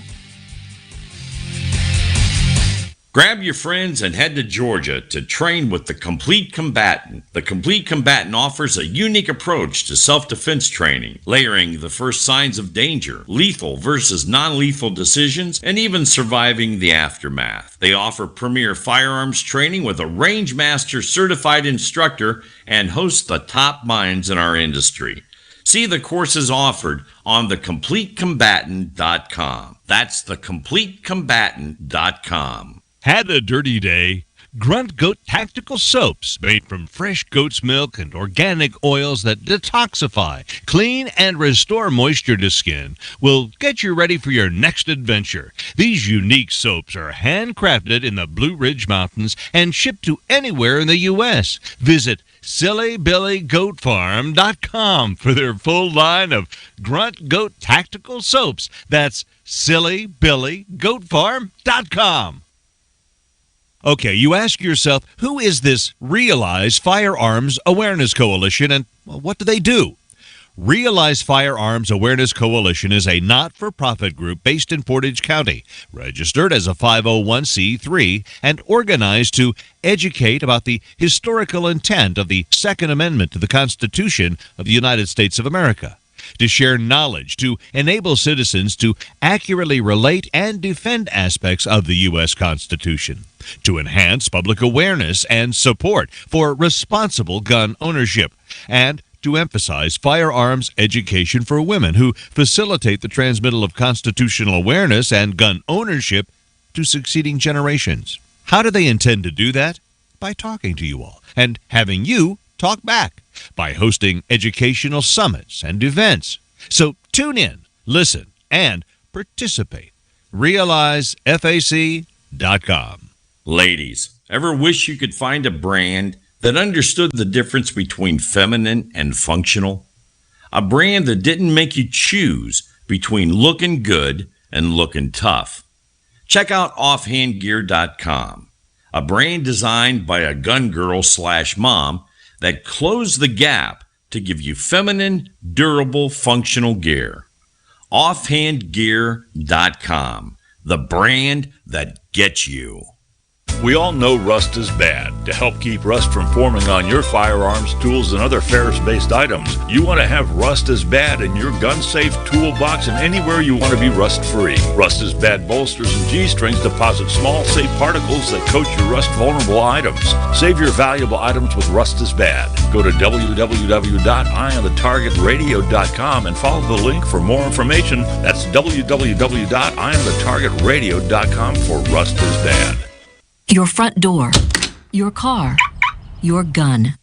Grab your friends and head to Georgia to train with the Complete Combatant. The Complete Combatant offers a unique approach to self-defense training, layering the first signs of danger, lethal versus non-lethal decisions, and even surviving the aftermath. They offer premier firearms training with a range master certified instructor and host the top minds in our industry. See the courses offered on thecompletecombatant.com. That's thecompletecombatant.com. Had a dirty day? Grunt Goat Tactical Soaps, made from fresh goat's milk and organic oils that detoxify, clean, and restore moisture to skin, will get you ready for your next adventure. These unique soaps are handcrafted in the Blue Ridge Mountains and shipped to anywhere in the U.S. Visit SillyBillyGoatFarm.com for their full line of Grunt Goat Tactical Soaps. That's SillyBillyGoatFarm.com. Okay, you ask yourself, who is this Realize Firearms Awareness Coalition, and what do they do? Realize Firearms Awareness Coalition is a not-for-profit group based in Portage County, registered as a 501c3, and organized to educate about the historical intent of the Second Amendment to the Constitution of the United States of America, to share knowledge, to enable citizens to accurately relate and defend aspects of the U.S. Constitution, to enhance public awareness and support for responsible gun ownership, and to emphasize firearms education for women who facilitate the transmittal of constitutional awareness and gun ownership to succeeding generations. How do they intend to do that? By talking to you all and having you talk back, by hosting educational summits and events. So tune in, listen, and participate. RealizeFAC.com. Ladies, ever wish you could find a brand that understood the difference between feminine and functional? A brand that didn't make you choose between looking good and looking tough. Check out offhandgear.com, a brand designed by a gun girl / mom that closed the gap to give you feminine, durable, functional gear. Offhandgear.com, the brand that gets you. We all know rust is bad. To help keep rust from forming on your firearms, tools, and other ferrous-based items, you want to have Rust is Bad in your gun-safe toolbox and anywhere you want to be rust-free. Rust is Bad bolsters and G-strings deposit small, safe particles that coat your rust-vulnerable items. Save your valuable items with Rust is Bad. Go to www.eyeonthetargetradio.com and follow the link for more information. That's www.eyeonthetargetradio.com for Rust is Bad. your front door, your car, your gun.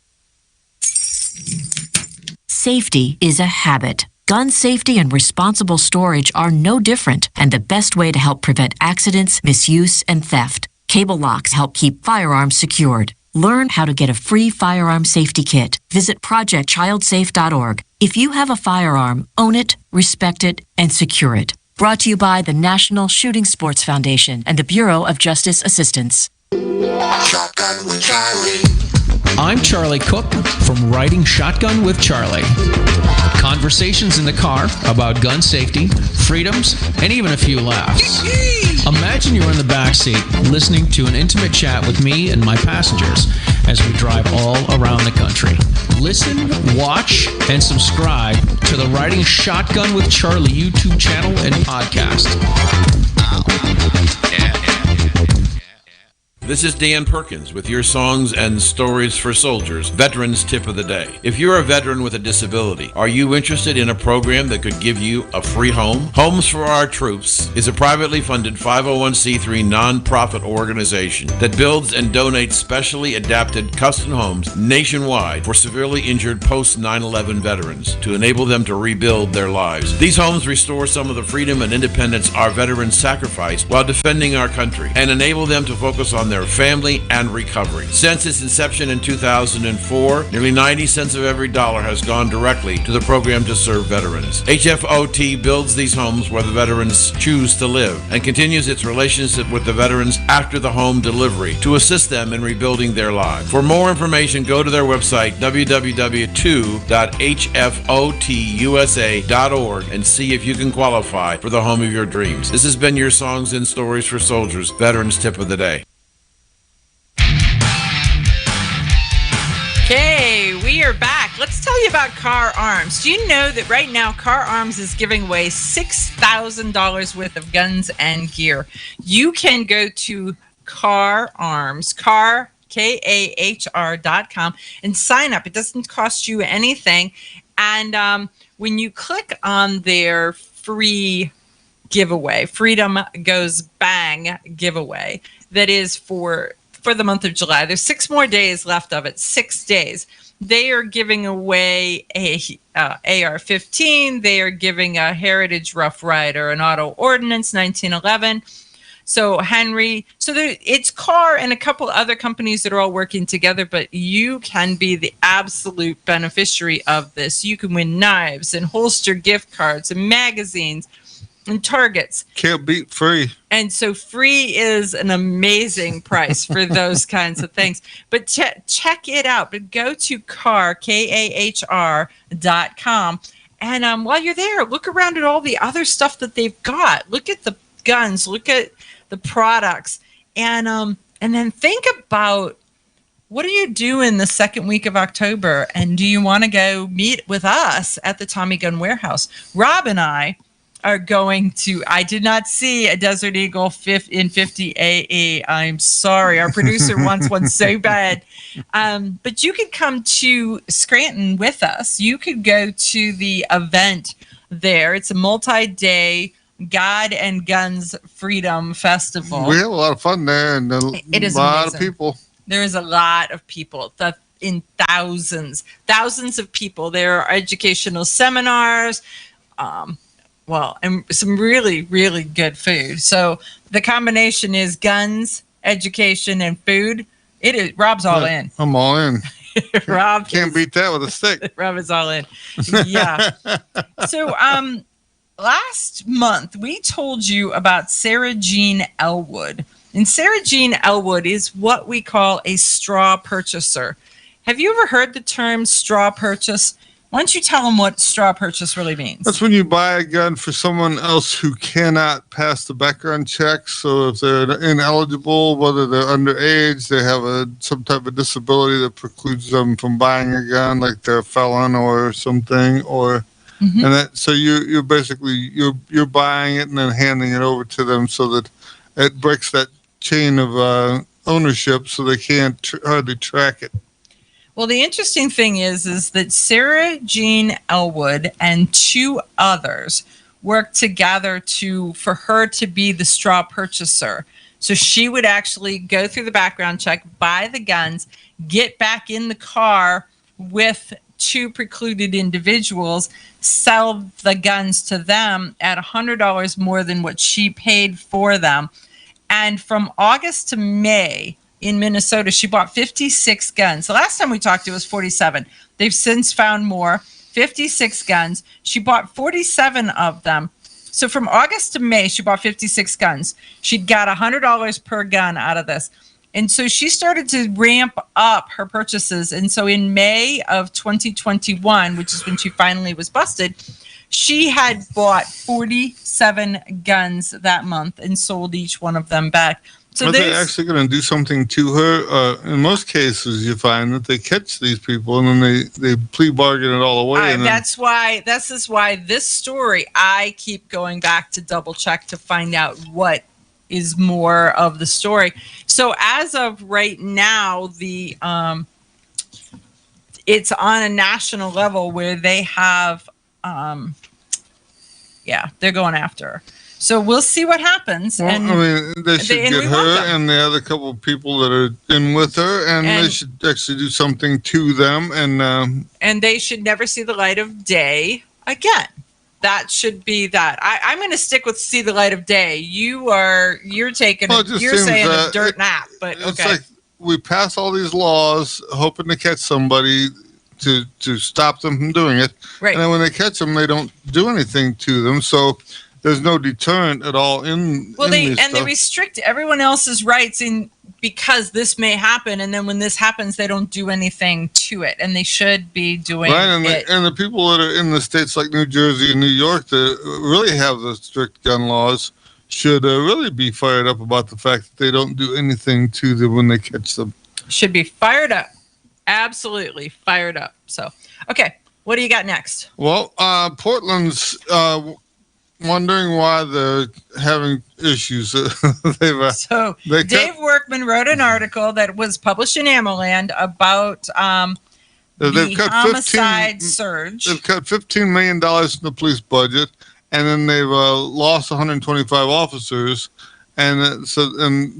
Safety is a habit. Gun safety and responsible storage are no different, and the best way to help prevent accidents, misuse, and theft. Cable locks help keep firearms secured. Learn how to get a free firearm safety kit. Visit projectchildsafe.org. If you have a firearm, own it, respect it, and secure it. Brought to you by the National Shooting Sports Foundation and the Bureau of Justice Assistance. Shotgun with Charlie. I'm Charlie Cook from Riding Shotgun with Charlie. Conversations in the car about gun safety, freedoms, and even a few laughs. Imagine you're in the backseat listening to an intimate chat with me and my passengers as we drive all around the country. Listen, watch, and subscribe to the Riding Shotgun with Charlie YouTube channel and podcast. This is Dan Perkins with your songs and stories for soldiers, Veterans Tip of the Day. If you're a veteran with a disability, are you interested in a program that could give you a free home? Homes for Our Troops is a privately funded 501c3 nonprofit organization that builds and donates specially adapted custom homes nationwide for severely injured post 9/11 veterans to enable them to rebuild their lives. These homes restore some of the freedom and independence our veterans sacrificed while defending our country and enable them to focus on their family and recovery. Since its inception in 2004, nearly 90 cents of every dollar has gone directly to the program to serve veterans. HFOT builds these homes where the veterans choose to live and continues its relationship with the veterans after the home delivery to assist them in rebuilding their lives. For more information, go to their website, www.hfotusa.org, and see if you can qualify for the home of your dreams. This has been your Songs and Stories for Soldiers, Veterans Tip of the Day. Okay, we are back. Let's tell you about Car Arms. Do you know that right now Car Arms is giving away $6,000 worth of guns and gear? You can go to Car Arms, KAHR.com, and sign up. It doesn't cost you anything. And when you click on their free giveaway, Freedom Goes Bang giveaway, that is for the month of July. There's 6 more days left of it, 6 days. They are giving away a AR-15. They are giving a Heritage Rough Rider, an Auto Ordnance 1911. So it's Car and a couple other companies that are all working together, but you can be the absolute beneficiary of this. You can win knives and holster gift cards and magazines and targets. Can't beat free. And so free is an amazing price for those kinds of things. But check it out. But go to KAHR.com. And while you're there, look around at all the other stuff that they've got. Look at the guns. Look at the products. And then think about, what do you do in the second week of October? And do you want to go meet with us at the Tommy Gun Warehouse? Rob and I are going to, I did not see a Desert Eagle in 50 AE. I'm sorry. Our producer wants one so bad. But you could come to Scranton with us. You could go to the event there. It's a multi-day God and Guns Freedom Festival. We have a lot of fun there, and It is a lot amazing. of people. There is a lot of people, in thousands of people. There are educational seminars, and some really, really good food. So the combination is guns, education, and food. It is. Rob's all in. I'm all in. Rob can't beat that with a stick. Rob is all in. Yeah. So last month we told you about Sarah Jean Elwood. And Sarah Jean Elwood is what we call a straw purchaser. Have you ever heard the term straw purchase? Why don't you tell them what straw purchase really means? That's when you buy a gun for someone else who cannot pass the background check. So if they're ineligible, whether they're underage, they have some type of disability that precludes them from buying a gun, like they're a felon or something, or and that. So you're basically you're buying it and then handing it over to them so that it breaks that chain of ownership, so they can't hardly track it. Well, the interesting thing is that Sarah Jean Elwood and 2 others worked together for her to be the straw purchaser. So she would actually go through the background check, buy the guns, get back in the car with two precluded individuals, sell the guns to them at $100 more than what she paid for them. And from August to May in Minnesota, she bought 56 guns. The last time we talked, it was 47. They've since found more, 56 guns. She bought 47 of them. So from August to May, she bought 56 guns. She'd got $100 per gun out of this. And so she started to ramp up her purchases. And so in May of 2021, which is when she finally was busted, she had bought 47 guns that month and sold each one of them back. So are they actually going to do something to her? In most cases, you find that they catch these people and then they plea bargain it all away. This is why this story, I keep going back to double check to find out what is more of the story. So as of right now, it's on a national level where they have, they're going after her. So we'll see what happens. Well, I mean, they should get her and the other couple of people that are in with her, and they should actually do something to them. And they should never see the light of day again. That should be that. I'm going to stick with see the light of day. You're saying a dirt nap, but it's like we pass all these laws hoping to catch somebody to stop them from doing it. Right. And then when they catch them, they don't do anything to them. So there's no deterrent at all they restrict everyone else's rights because this may happen, and then when this happens, they don't do anything to it, and they should be doing it. And the people that are in the states like New Jersey and New York that really have the strict gun laws should really be fired up about the fact that they don't do anything to them when they catch them. Should be fired up. Absolutely fired up. So, okay, what do you got next? Well, Portland's wondering why they're having issues. Dave Workman wrote an article that was published in AmmoLand about the homicide surge. They've cut $15 million from the police budget, and then they've lost 125 officers. And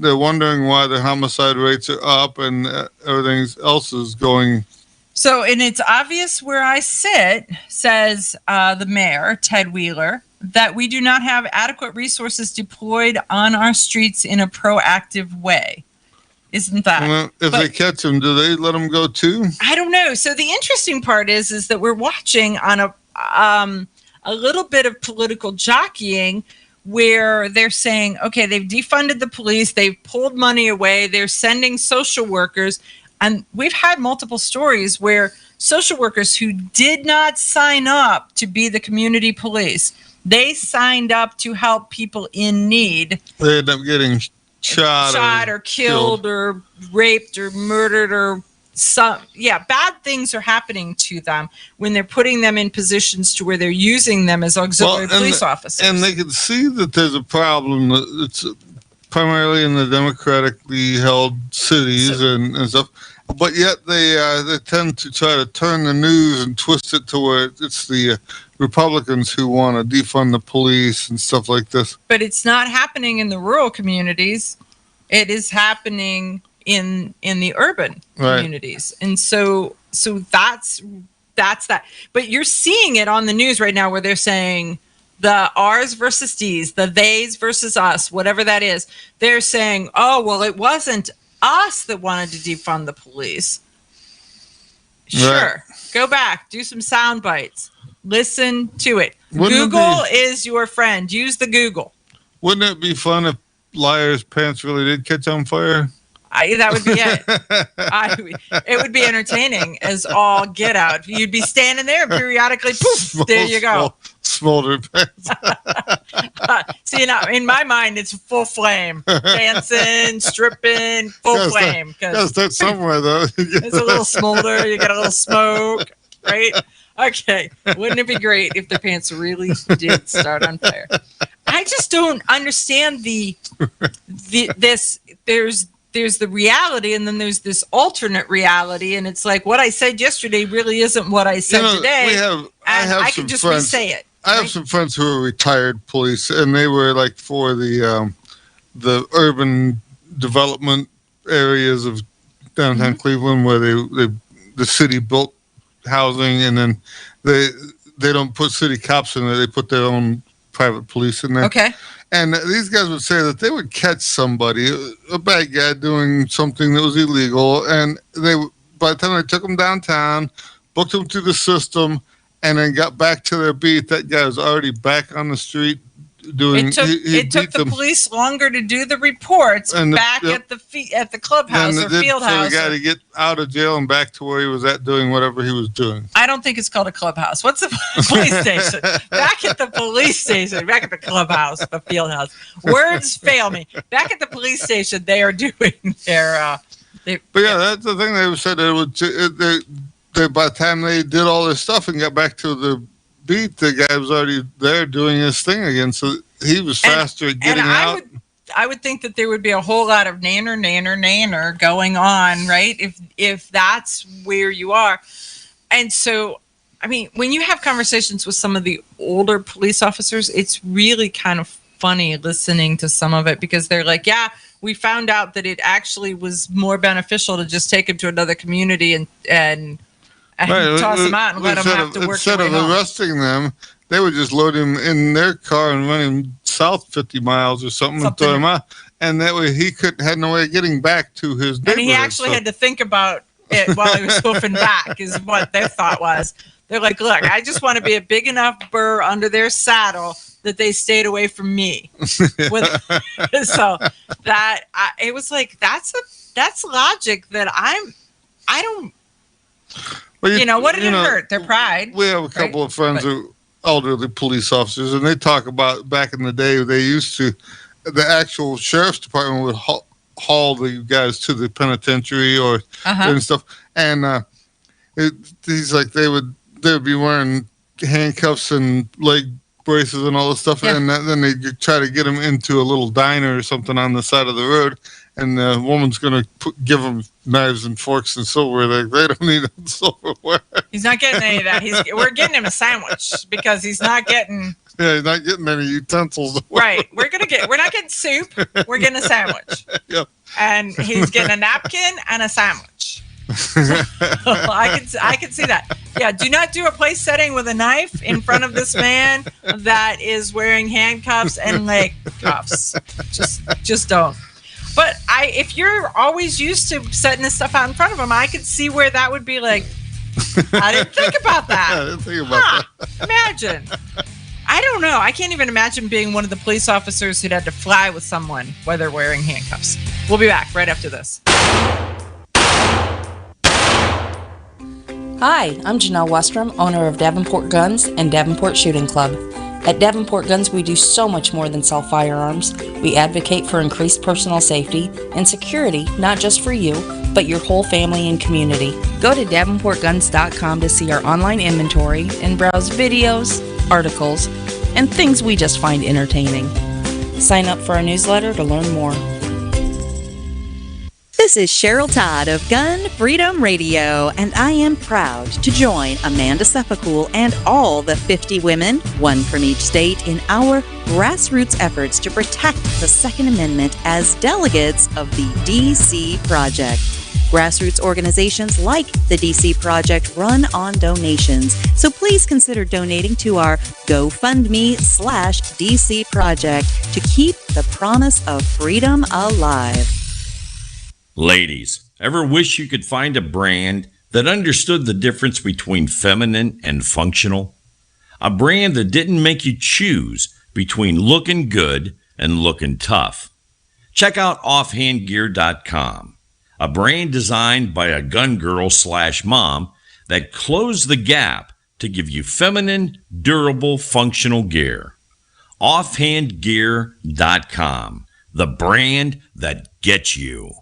they're wondering why the homicide rates are up and everything else is going. So, and it's obvious where I sit, says the mayor, Ted Wheeler, that we do not have adequate resources deployed on our streets in a proactive way. Isn't that? Well, if they catch them, do they let them go too? I don't know. So the interesting part is that we're watching on a little bit of political jockeying where they're saying, okay, they've defunded the police, they've pulled money away, they're sending social workers. And we've had multiple stories where social workers who did not sign up to be the community police, they signed up to help people in need. They end up getting shot or killed or raped or murdered or bad things are happening to them when they're putting them in positions to where they're using them as auxiliary police officers. And they can see that there's a problem. It's primarily in the democratically held cities and stuff. But yet they tend to try to turn the news and twist it to where it's the Republicans who want to defund the police and stuff like this. But it's not happening in the rural communities. It is happening in the urban communities. And so that's that. But you're seeing it on the news right now where they're saying the R's versus D's, the theys versus us, whatever that is. They're saying, oh, well, it wasn't us that wanted to defund the police. Sure. Go back, do some sound bites, listen to it. Google is your friend. Use the Google. Wouldn't it be fun if Liar's pants really did catch on fire? That would be it. It would be entertaining as all get out. You'd be standing there and periodically, poof, there you go. Smolder pants. See, now in my mind, it's full flame. Dancing, stripping, full flame. Gotta start somewhere, though. It's a little smolder. You got a little smoke, right? Okay. Wouldn't it be great if the pants really did start on fire? I just don't understand this. There's the reality, and then there's this alternate reality, and it's like what I said yesterday really isn't what I said today. I can just re-say it. I have some friends who are retired police, and they were like for the the urban development areas of downtown Cleveland where the city built housing, and then they don't put city cops in there. They put their own private police in there. Okay. And these guys would say that they would catch somebody, a bad guy, doing something that was illegal, and by the time they took them downtown, booked them through the system, and then got back to their beat, that guy was already back on the street doing. It took the police longer to do the reports at the clubhouse or field house. For the guy to get out of jail and back to where he was at doing whatever he was doing. I don't think it's called a clubhouse. What's the police station? Back at the police station. Back at the clubhouse, the field house. Words fail me. Back at the police station, they are doing their. But yeah, that's the thing. They said by the time they did all this stuff and got back to the beat, the guy was already there doing his thing again. So he was faster at getting out. I would think that there would be a whole lot of nanner going on, right? If that's where you are. And so, I mean, when you have conversations with some of the older police officers, it's really kind of funny listening to some of it, because they're like, yeah, we found out that it actually was more beneficial to just take him to another community and toss him out and let him have to work. Instead of arresting them, they would just load him in their car and run him south 50 miles or something and throw him out. And that way he had no way of getting back to his neighborhood. And he actually had to think about it while he was hoofing back, is what their thought was. They're like, look, I just want to be a big enough burr under their saddle that they stayed away from me. So it was like, that's logic that I don't. Well, what did it hurt? Their pride. We have a couple of friends who elderly police officers, and they talk about back in the day the actual sheriff's department would haul the guys to the penitentiary or and stuff, and he's like they would be wearing handcuffs and leg braces and all this stuff, and then they try to get them into a little diner or something on the side of the road. And the woman's going to give them knives and forks and silverware. They don't need silverware. He's not getting any of that. We're getting him a sandwich because he's not getting. Yeah, he's not getting any utensils. Right. We're not getting soup. We're getting a sandwich. Yep. And he's getting a napkin and a sandwich. I can see that. Yeah. Do not do a place setting with a knife in front of this man that is wearing handcuffs and leg cuffs. Just don't. But if you're always used to setting this stuff out in front of him, I could see where that would be like, I didn't think about that. I didn't think about that. Imagine. I don't know. I can't even imagine being one of the police officers who'd had to fly with someone while they're wearing handcuffs. We'll be back right after this. Hi, I'm Janelle Westrom, owner of Davenport Guns and Davenport Shooting Club. At Davenport Guns, we do so much more than sell firearms. We advocate for increased personal safety and security, not just for you, but your whole family and community. Go to davenportguns.com to see our online inventory and browse videos, articles, and things we just find entertaining. Sign up for our newsletter to learn more. This is Cheryl Todd of Gun Freedom Radio, and I am proud to join Amanda Seppacool and all the 50 women, one from each state, in our grassroots efforts to protect the Second Amendment as delegates of the DC Project. Grassroots organizations like the DC Project run on donations, so please consider donating to our GoFundMe/DC Project to keep the promise of freedom alive. Ladies, ever wish you could find a brand that understood the difference between feminine and functional? A brand that didn't make you choose between looking good and looking tough. Check out offhandgear.com, a brand designed by a gun girl/mom that closed the gap to give you feminine, durable, functional gear. Offhandgear.com, the brand that gets you.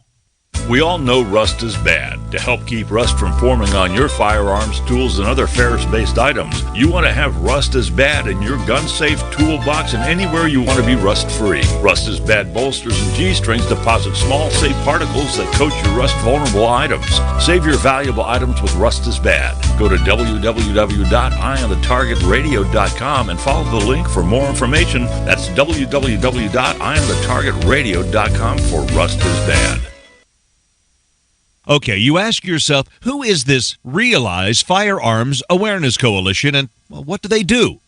We all know rust is bad. To help keep rust from forming on your firearms, tools, and other ferrous-based items, you want to have Rust is Bad in your gun-safe toolbox and anywhere you want to be rust-free. Rust is Bad bolsters and G-strings deposit small, safe particles that coat your rust-vulnerable items. Save your valuable items with Rust is Bad. Go to www.eyeonthetargetradio.com and follow the link for more information. That's www.eyeonthetargetradio.com for Rust is Bad. Okay, you ask yourself, who is this Realize Firearms Awareness Coalition, and what do they do?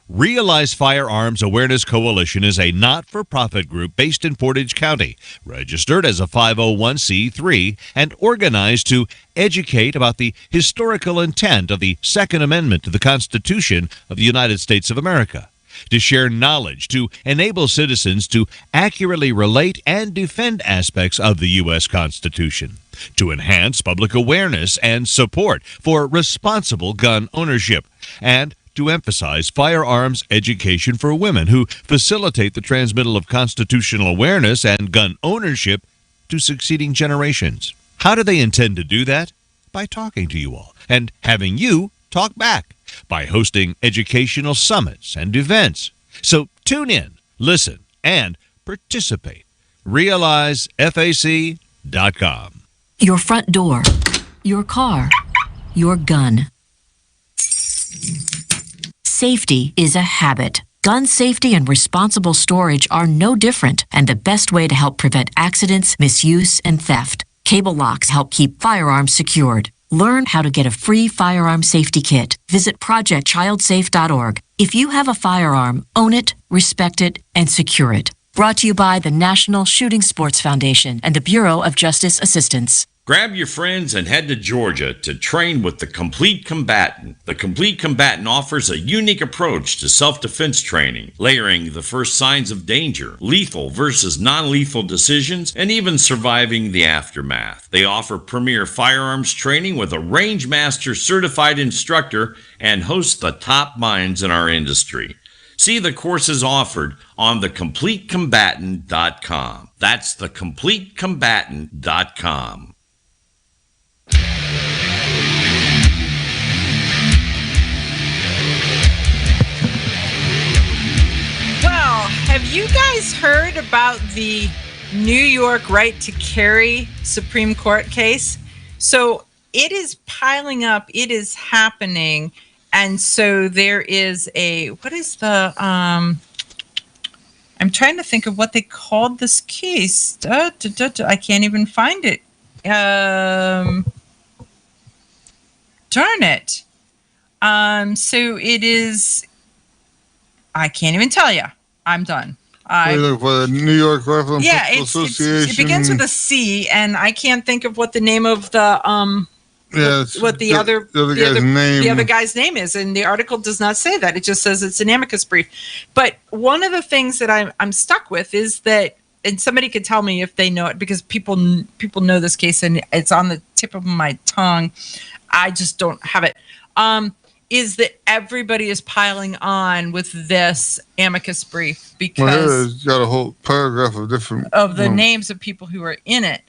Realize Firearms Awareness Coalition is a not-for-profit group based in Portage County, registered as a 501c3, and organized to educate about the historical intent of the Second Amendment to the Constitution of the United States of America, to share knowledge, to enable citizens to accurately relate and defend aspects of the U.S. Constitution, to enhance public awareness and support for responsible gun ownership, and to emphasize firearms education for women who facilitate the transmittal of constitutional awareness and gun ownership to succeeding generations. How do they intend to do that? By talking to you all and having you talk back, by hosting educational summits and events. So tune in, listen, and participate. RealizeFAC.com. Your front door, your car, your gun. Safety is a habit. Gun safety and responsible storage are no different, and the best way to help prevent accidents, misuse, and theft. Cable locks help keep firearms secured. Learn how to get a free firearm safety kit. Visit projectchildsafe.org. If you have a firearm, own it, respect it, and secure it. Brought to you by the National Shooting Sports Foundation and the Bureau of Justice Assistance. Grab your friends and head to Georgia to train with the Complete Combatant. The Complete Combatant offers a unique approach to self-defense training, layering the first signs of danger, lethal versus non-lethal decisions, and even surviving the aftermath. They offer premier firearms training with a range master certified instructor and host the top minds in our industry. See the courses offered on thecompletecombatant.com. That's thecompletecombatant.com. Well, have you guys heard about the New York right to carry Supreme Court case? So it is piling up. It is happening. And so there is what is the, I'm trying to think of what they called this case. I can't even find it. Darn it. So it is, I can't even tell you. I'm done. For the New York Rifle and Pistol Association. It begins with a C, and I can't think of what the name of the what the other guy's name is, and the article does not say that. It just says it's an amicus brief. But one of the things that I'm stuck with is that, and somebody could tell me if they know it, because people know this case and it's on the tip of my tongue. I just don't have it. Is that everybody is piling on with this amicus brief because it's got a whole paragraph of different of the names of people who are in it.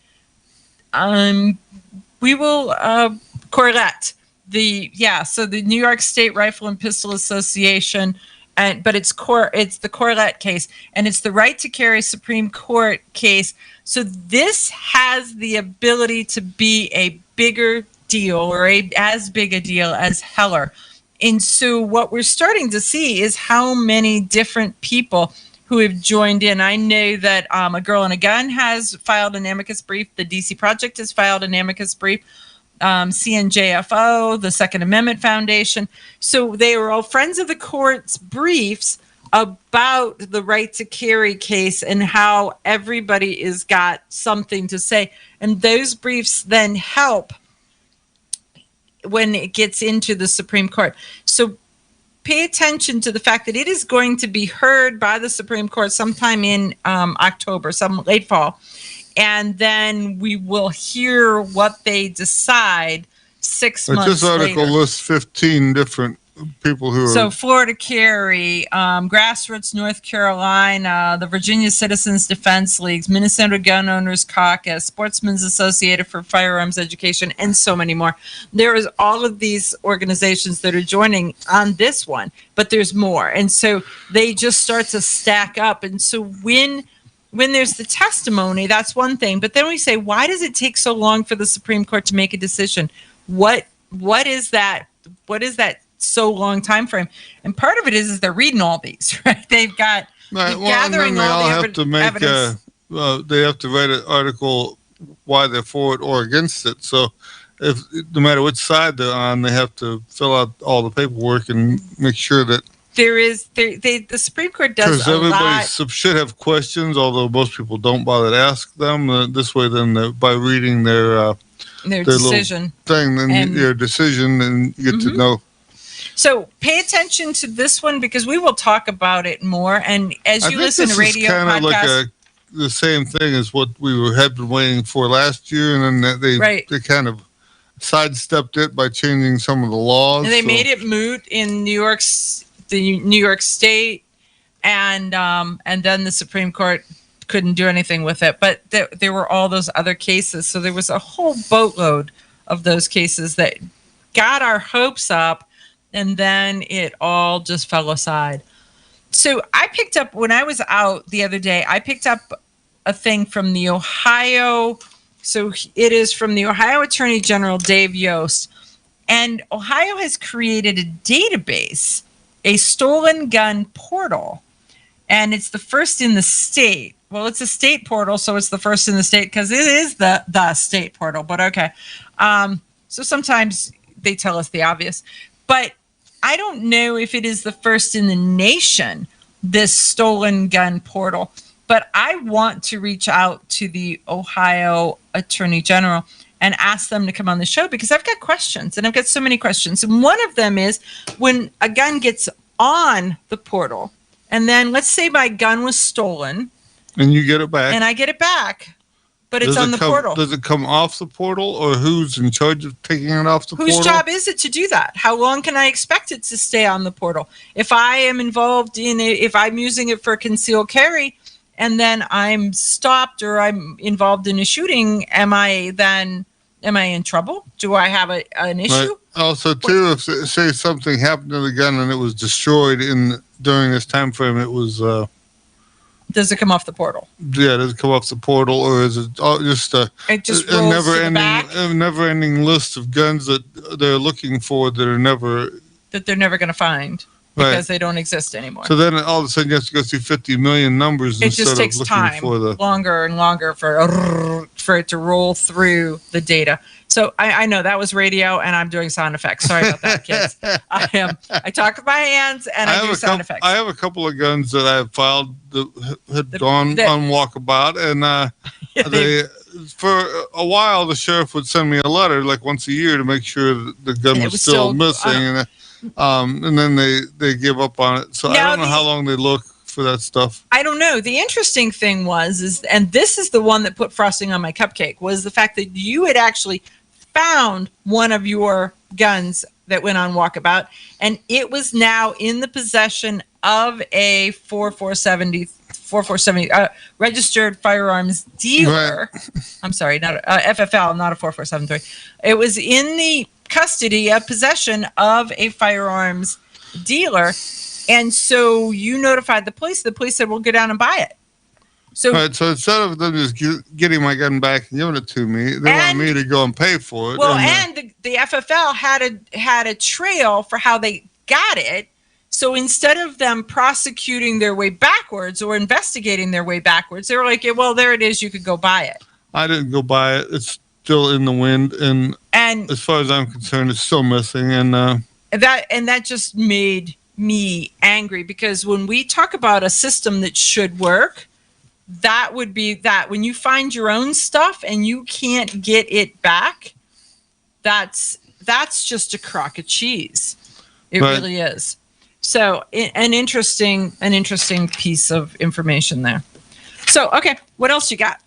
We will correlate the New York State Rifle and Pistol Association, but it's the Corlett case, and it's the right to carry Supreme Court case. So this has the ability to be a bigger deal, or as big a deal as Heller. And so what we're starting to see is how many different people who have joined in. I know that A Girl and a Gun has filed an amicus brief. The DC Project has filed an amicus brief. CNJFO, the Second Amendment Foundation. So they are all friends of the court's briefs about the right to carry case and how everybody is got something to say. And those briefs then help when it gets into the Supreme Court. So pay attention to the fact that it is going to be heard by the Supreme Court sometime in October, some late fall. And then we will hear what they decide 6 months later. This article lists 15 different people who So are. Florida Carry, Grassroots North Carolina, the Virginia Citizens Defense Leagues, Minnesota Gun Owners Caucus, Sportsmen's Associated for Firearms Education, and so many more. There is all of these organizations that are joining on this one, but there's more. And so they just start to stack up. And so when there's the testimony, that's one thing. But then we say, why does it take so long for the Supreme Court to make a decision? What is that? What is that so long time frame? And part of it is they're reading all these, right? They've got gathering all the evidence. They have to write an article why they're for it or against it. So if no matter which side they're on, they have to fill out all the paperwork and make sure that the Supreme Court does because a everybody lot. should have questions, although most people don't bother to ask them. This way, then by reading their decision thing, then your decision, and you get to know. So pay attention to this one because we will talk about it more. And as you listen to radio podcasts, like the same thing as what we had been waiting for last year, and then they kind of sidestepped it by changing some of the laws. And they made it moot in New York State, and then the Supreme Court couldn't do anything with it. But there were all those other cases, so there was a whole boatload of those cases that got our hopes up, and then it all just fell aside. So I picked up, when I was out the other day, I picked up a thing from the Ohio. So it is from the Ohio Attorney General, Dave Yost. And Ohio has created a database, a stolen gun portal. And it's the first in the state. Well, it's a state portal, so it's the first in the state because it is the state portal. But okay. So sometimes they tell us the obvious. But I don't know if it is the first in the nation, this stolen gun portal. But I want to reach out to the Ohio Attorney General and ask them to come on the show because I've got questions, and I've got so many questions. And one of them is when a gun gets on the portal, and then let's say my gun was stolen. And you get it back. And I get it back. But it's on the portal. Does it come off the portal, or who's in charge of taking it off the portal? Whose job is it to do that? How long can I expect it to stay on the portal? If I am involved in it, if I'm using it for concealed carry, and then I'm stopped or I'm involved in a shooting, am I in trouble? Do I have an issue? Right. Also, too, if say something happened to the gun and it was destroyed during this time frame, it was. Does it come off the portal? Yeah, does it come off the portal, or is it just a never-ending list of guns that they're looking for that they're never going to find because they don't exist anymore? So then all of a sudden you have to go through 50 million numbers it instead just takes of looking time, for longer and longer for it to roll through the data. So I know that was radio, and I'm doing sound effects. Sorry about that, kids. I talk with my hands, and I do sound effects. I have a couple of guns that I have filed that had gone on walkabout, and they for a while the sheriff would send me a letter like once a year to make sure that the gun was still missing, and then they give up on it. So I don't know how long they look for that stuff. I don't know. The interesting thing and this is the one that put frosting on my cupcake, was the fact that you had actually found one of your guns that went on walkabout, and it was now in the possession of a 4470 registered firearms dealer. Right. I'm sorry, not FFL, not a 4473. It was in the custody of possession of a firearms dealer. And so you notified the police. The police said, we'll go down and buy it. So, so instead of them just getting my gun back and giving it to me, they wanted me to go and pay for it. Well, and the FFL had a trail for how they got it. So instead of them prosecuting their way backwards or investigating their way backwards, they were like, well, there it is. You could go buy it. I didn't go buy it. It's still in the wind. And as far as I'm concerned, it's still missing. And that just made me angry, because when we talk about a system that should work, that would be that when you find your own stuff and you can't get it back, that's just a crock of cheese. It really is. So an interesting piece of information there. So, okay, what else you got?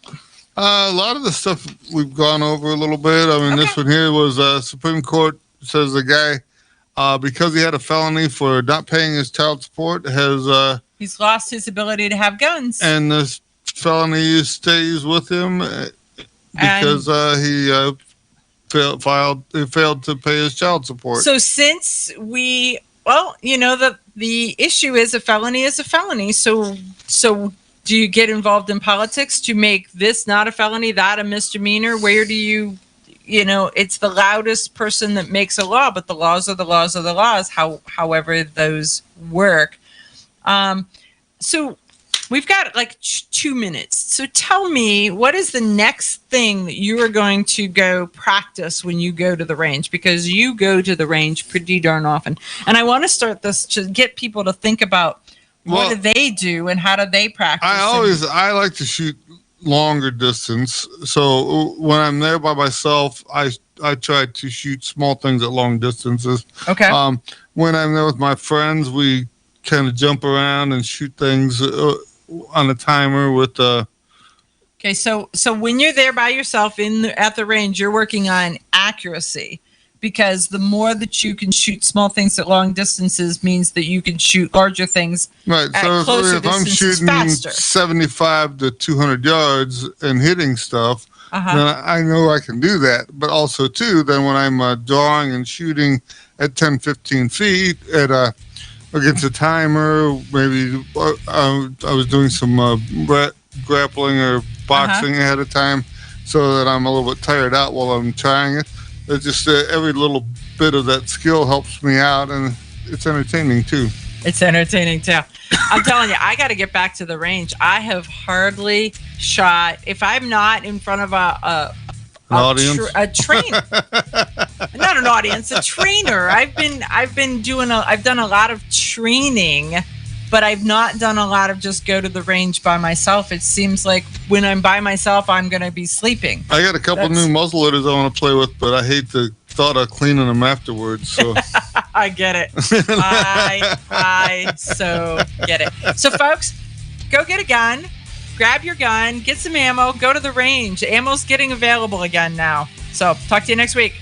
A lot of the stuff we've gone over a little bit. I mean, This one here was Supreme Court says the guy because he had a felony for not paying his child support, he's lost his ability to have guns. And this felony stays with him because he failed to pay his child support. So since the issue is a felony is a felony. So do you get involved in politics to make this not a felony, that a misdemeanor? Where do you it's the loudest person that makes a law, but the laws are the laws are the laws, however those work. So we've got like 2 minutes. So tell me, what is the next thing that you are going to go practice when you go to the range? Because you go to the range pretty darn often. And I want to start this to get people to think about what do they do and how do they practice? I like to shoot longer distance. So when I'm there by myself, I try to shoot small things at long distances. Okay. When I'm there with my friends, we kind of jump around and shoot things on a timer with Okay, so when you're there by yourself at the range, you're working on accuracy, because the more that you can shoot small things at long distances means that you can shoot larger things right. at closer if I'm distances shooting faster. 75 to 200 yards and hitting stuff, then I know I can do that. But also too, then when I'm drawing and shooting at 10, 15 feet against a timer, maybe I was doing some grappling or boxing ahead of time, so that I'm a little bit tired out while I'm trying it. It's just every little bit of that skill helps me out, and it's entertaining too. It's entertaining too. I'm telling you, I got to get back to the range. I have hardly shot, if I'm not in front of a trainer, not an audience, a trainer. I've done a lot of training, but I've not done a lot of just go to the range by myself. It seems like when I'm by myself, I'm going to be sleeping. I got a couple new muzzle loaders I want to play with, but I hate the thought of cleaning them afterwards. So I get it. I so get it. So folks, go get a gun, grab your gun, get some ammo, go to the range. Ammo's getting available again now. So talk to you next week.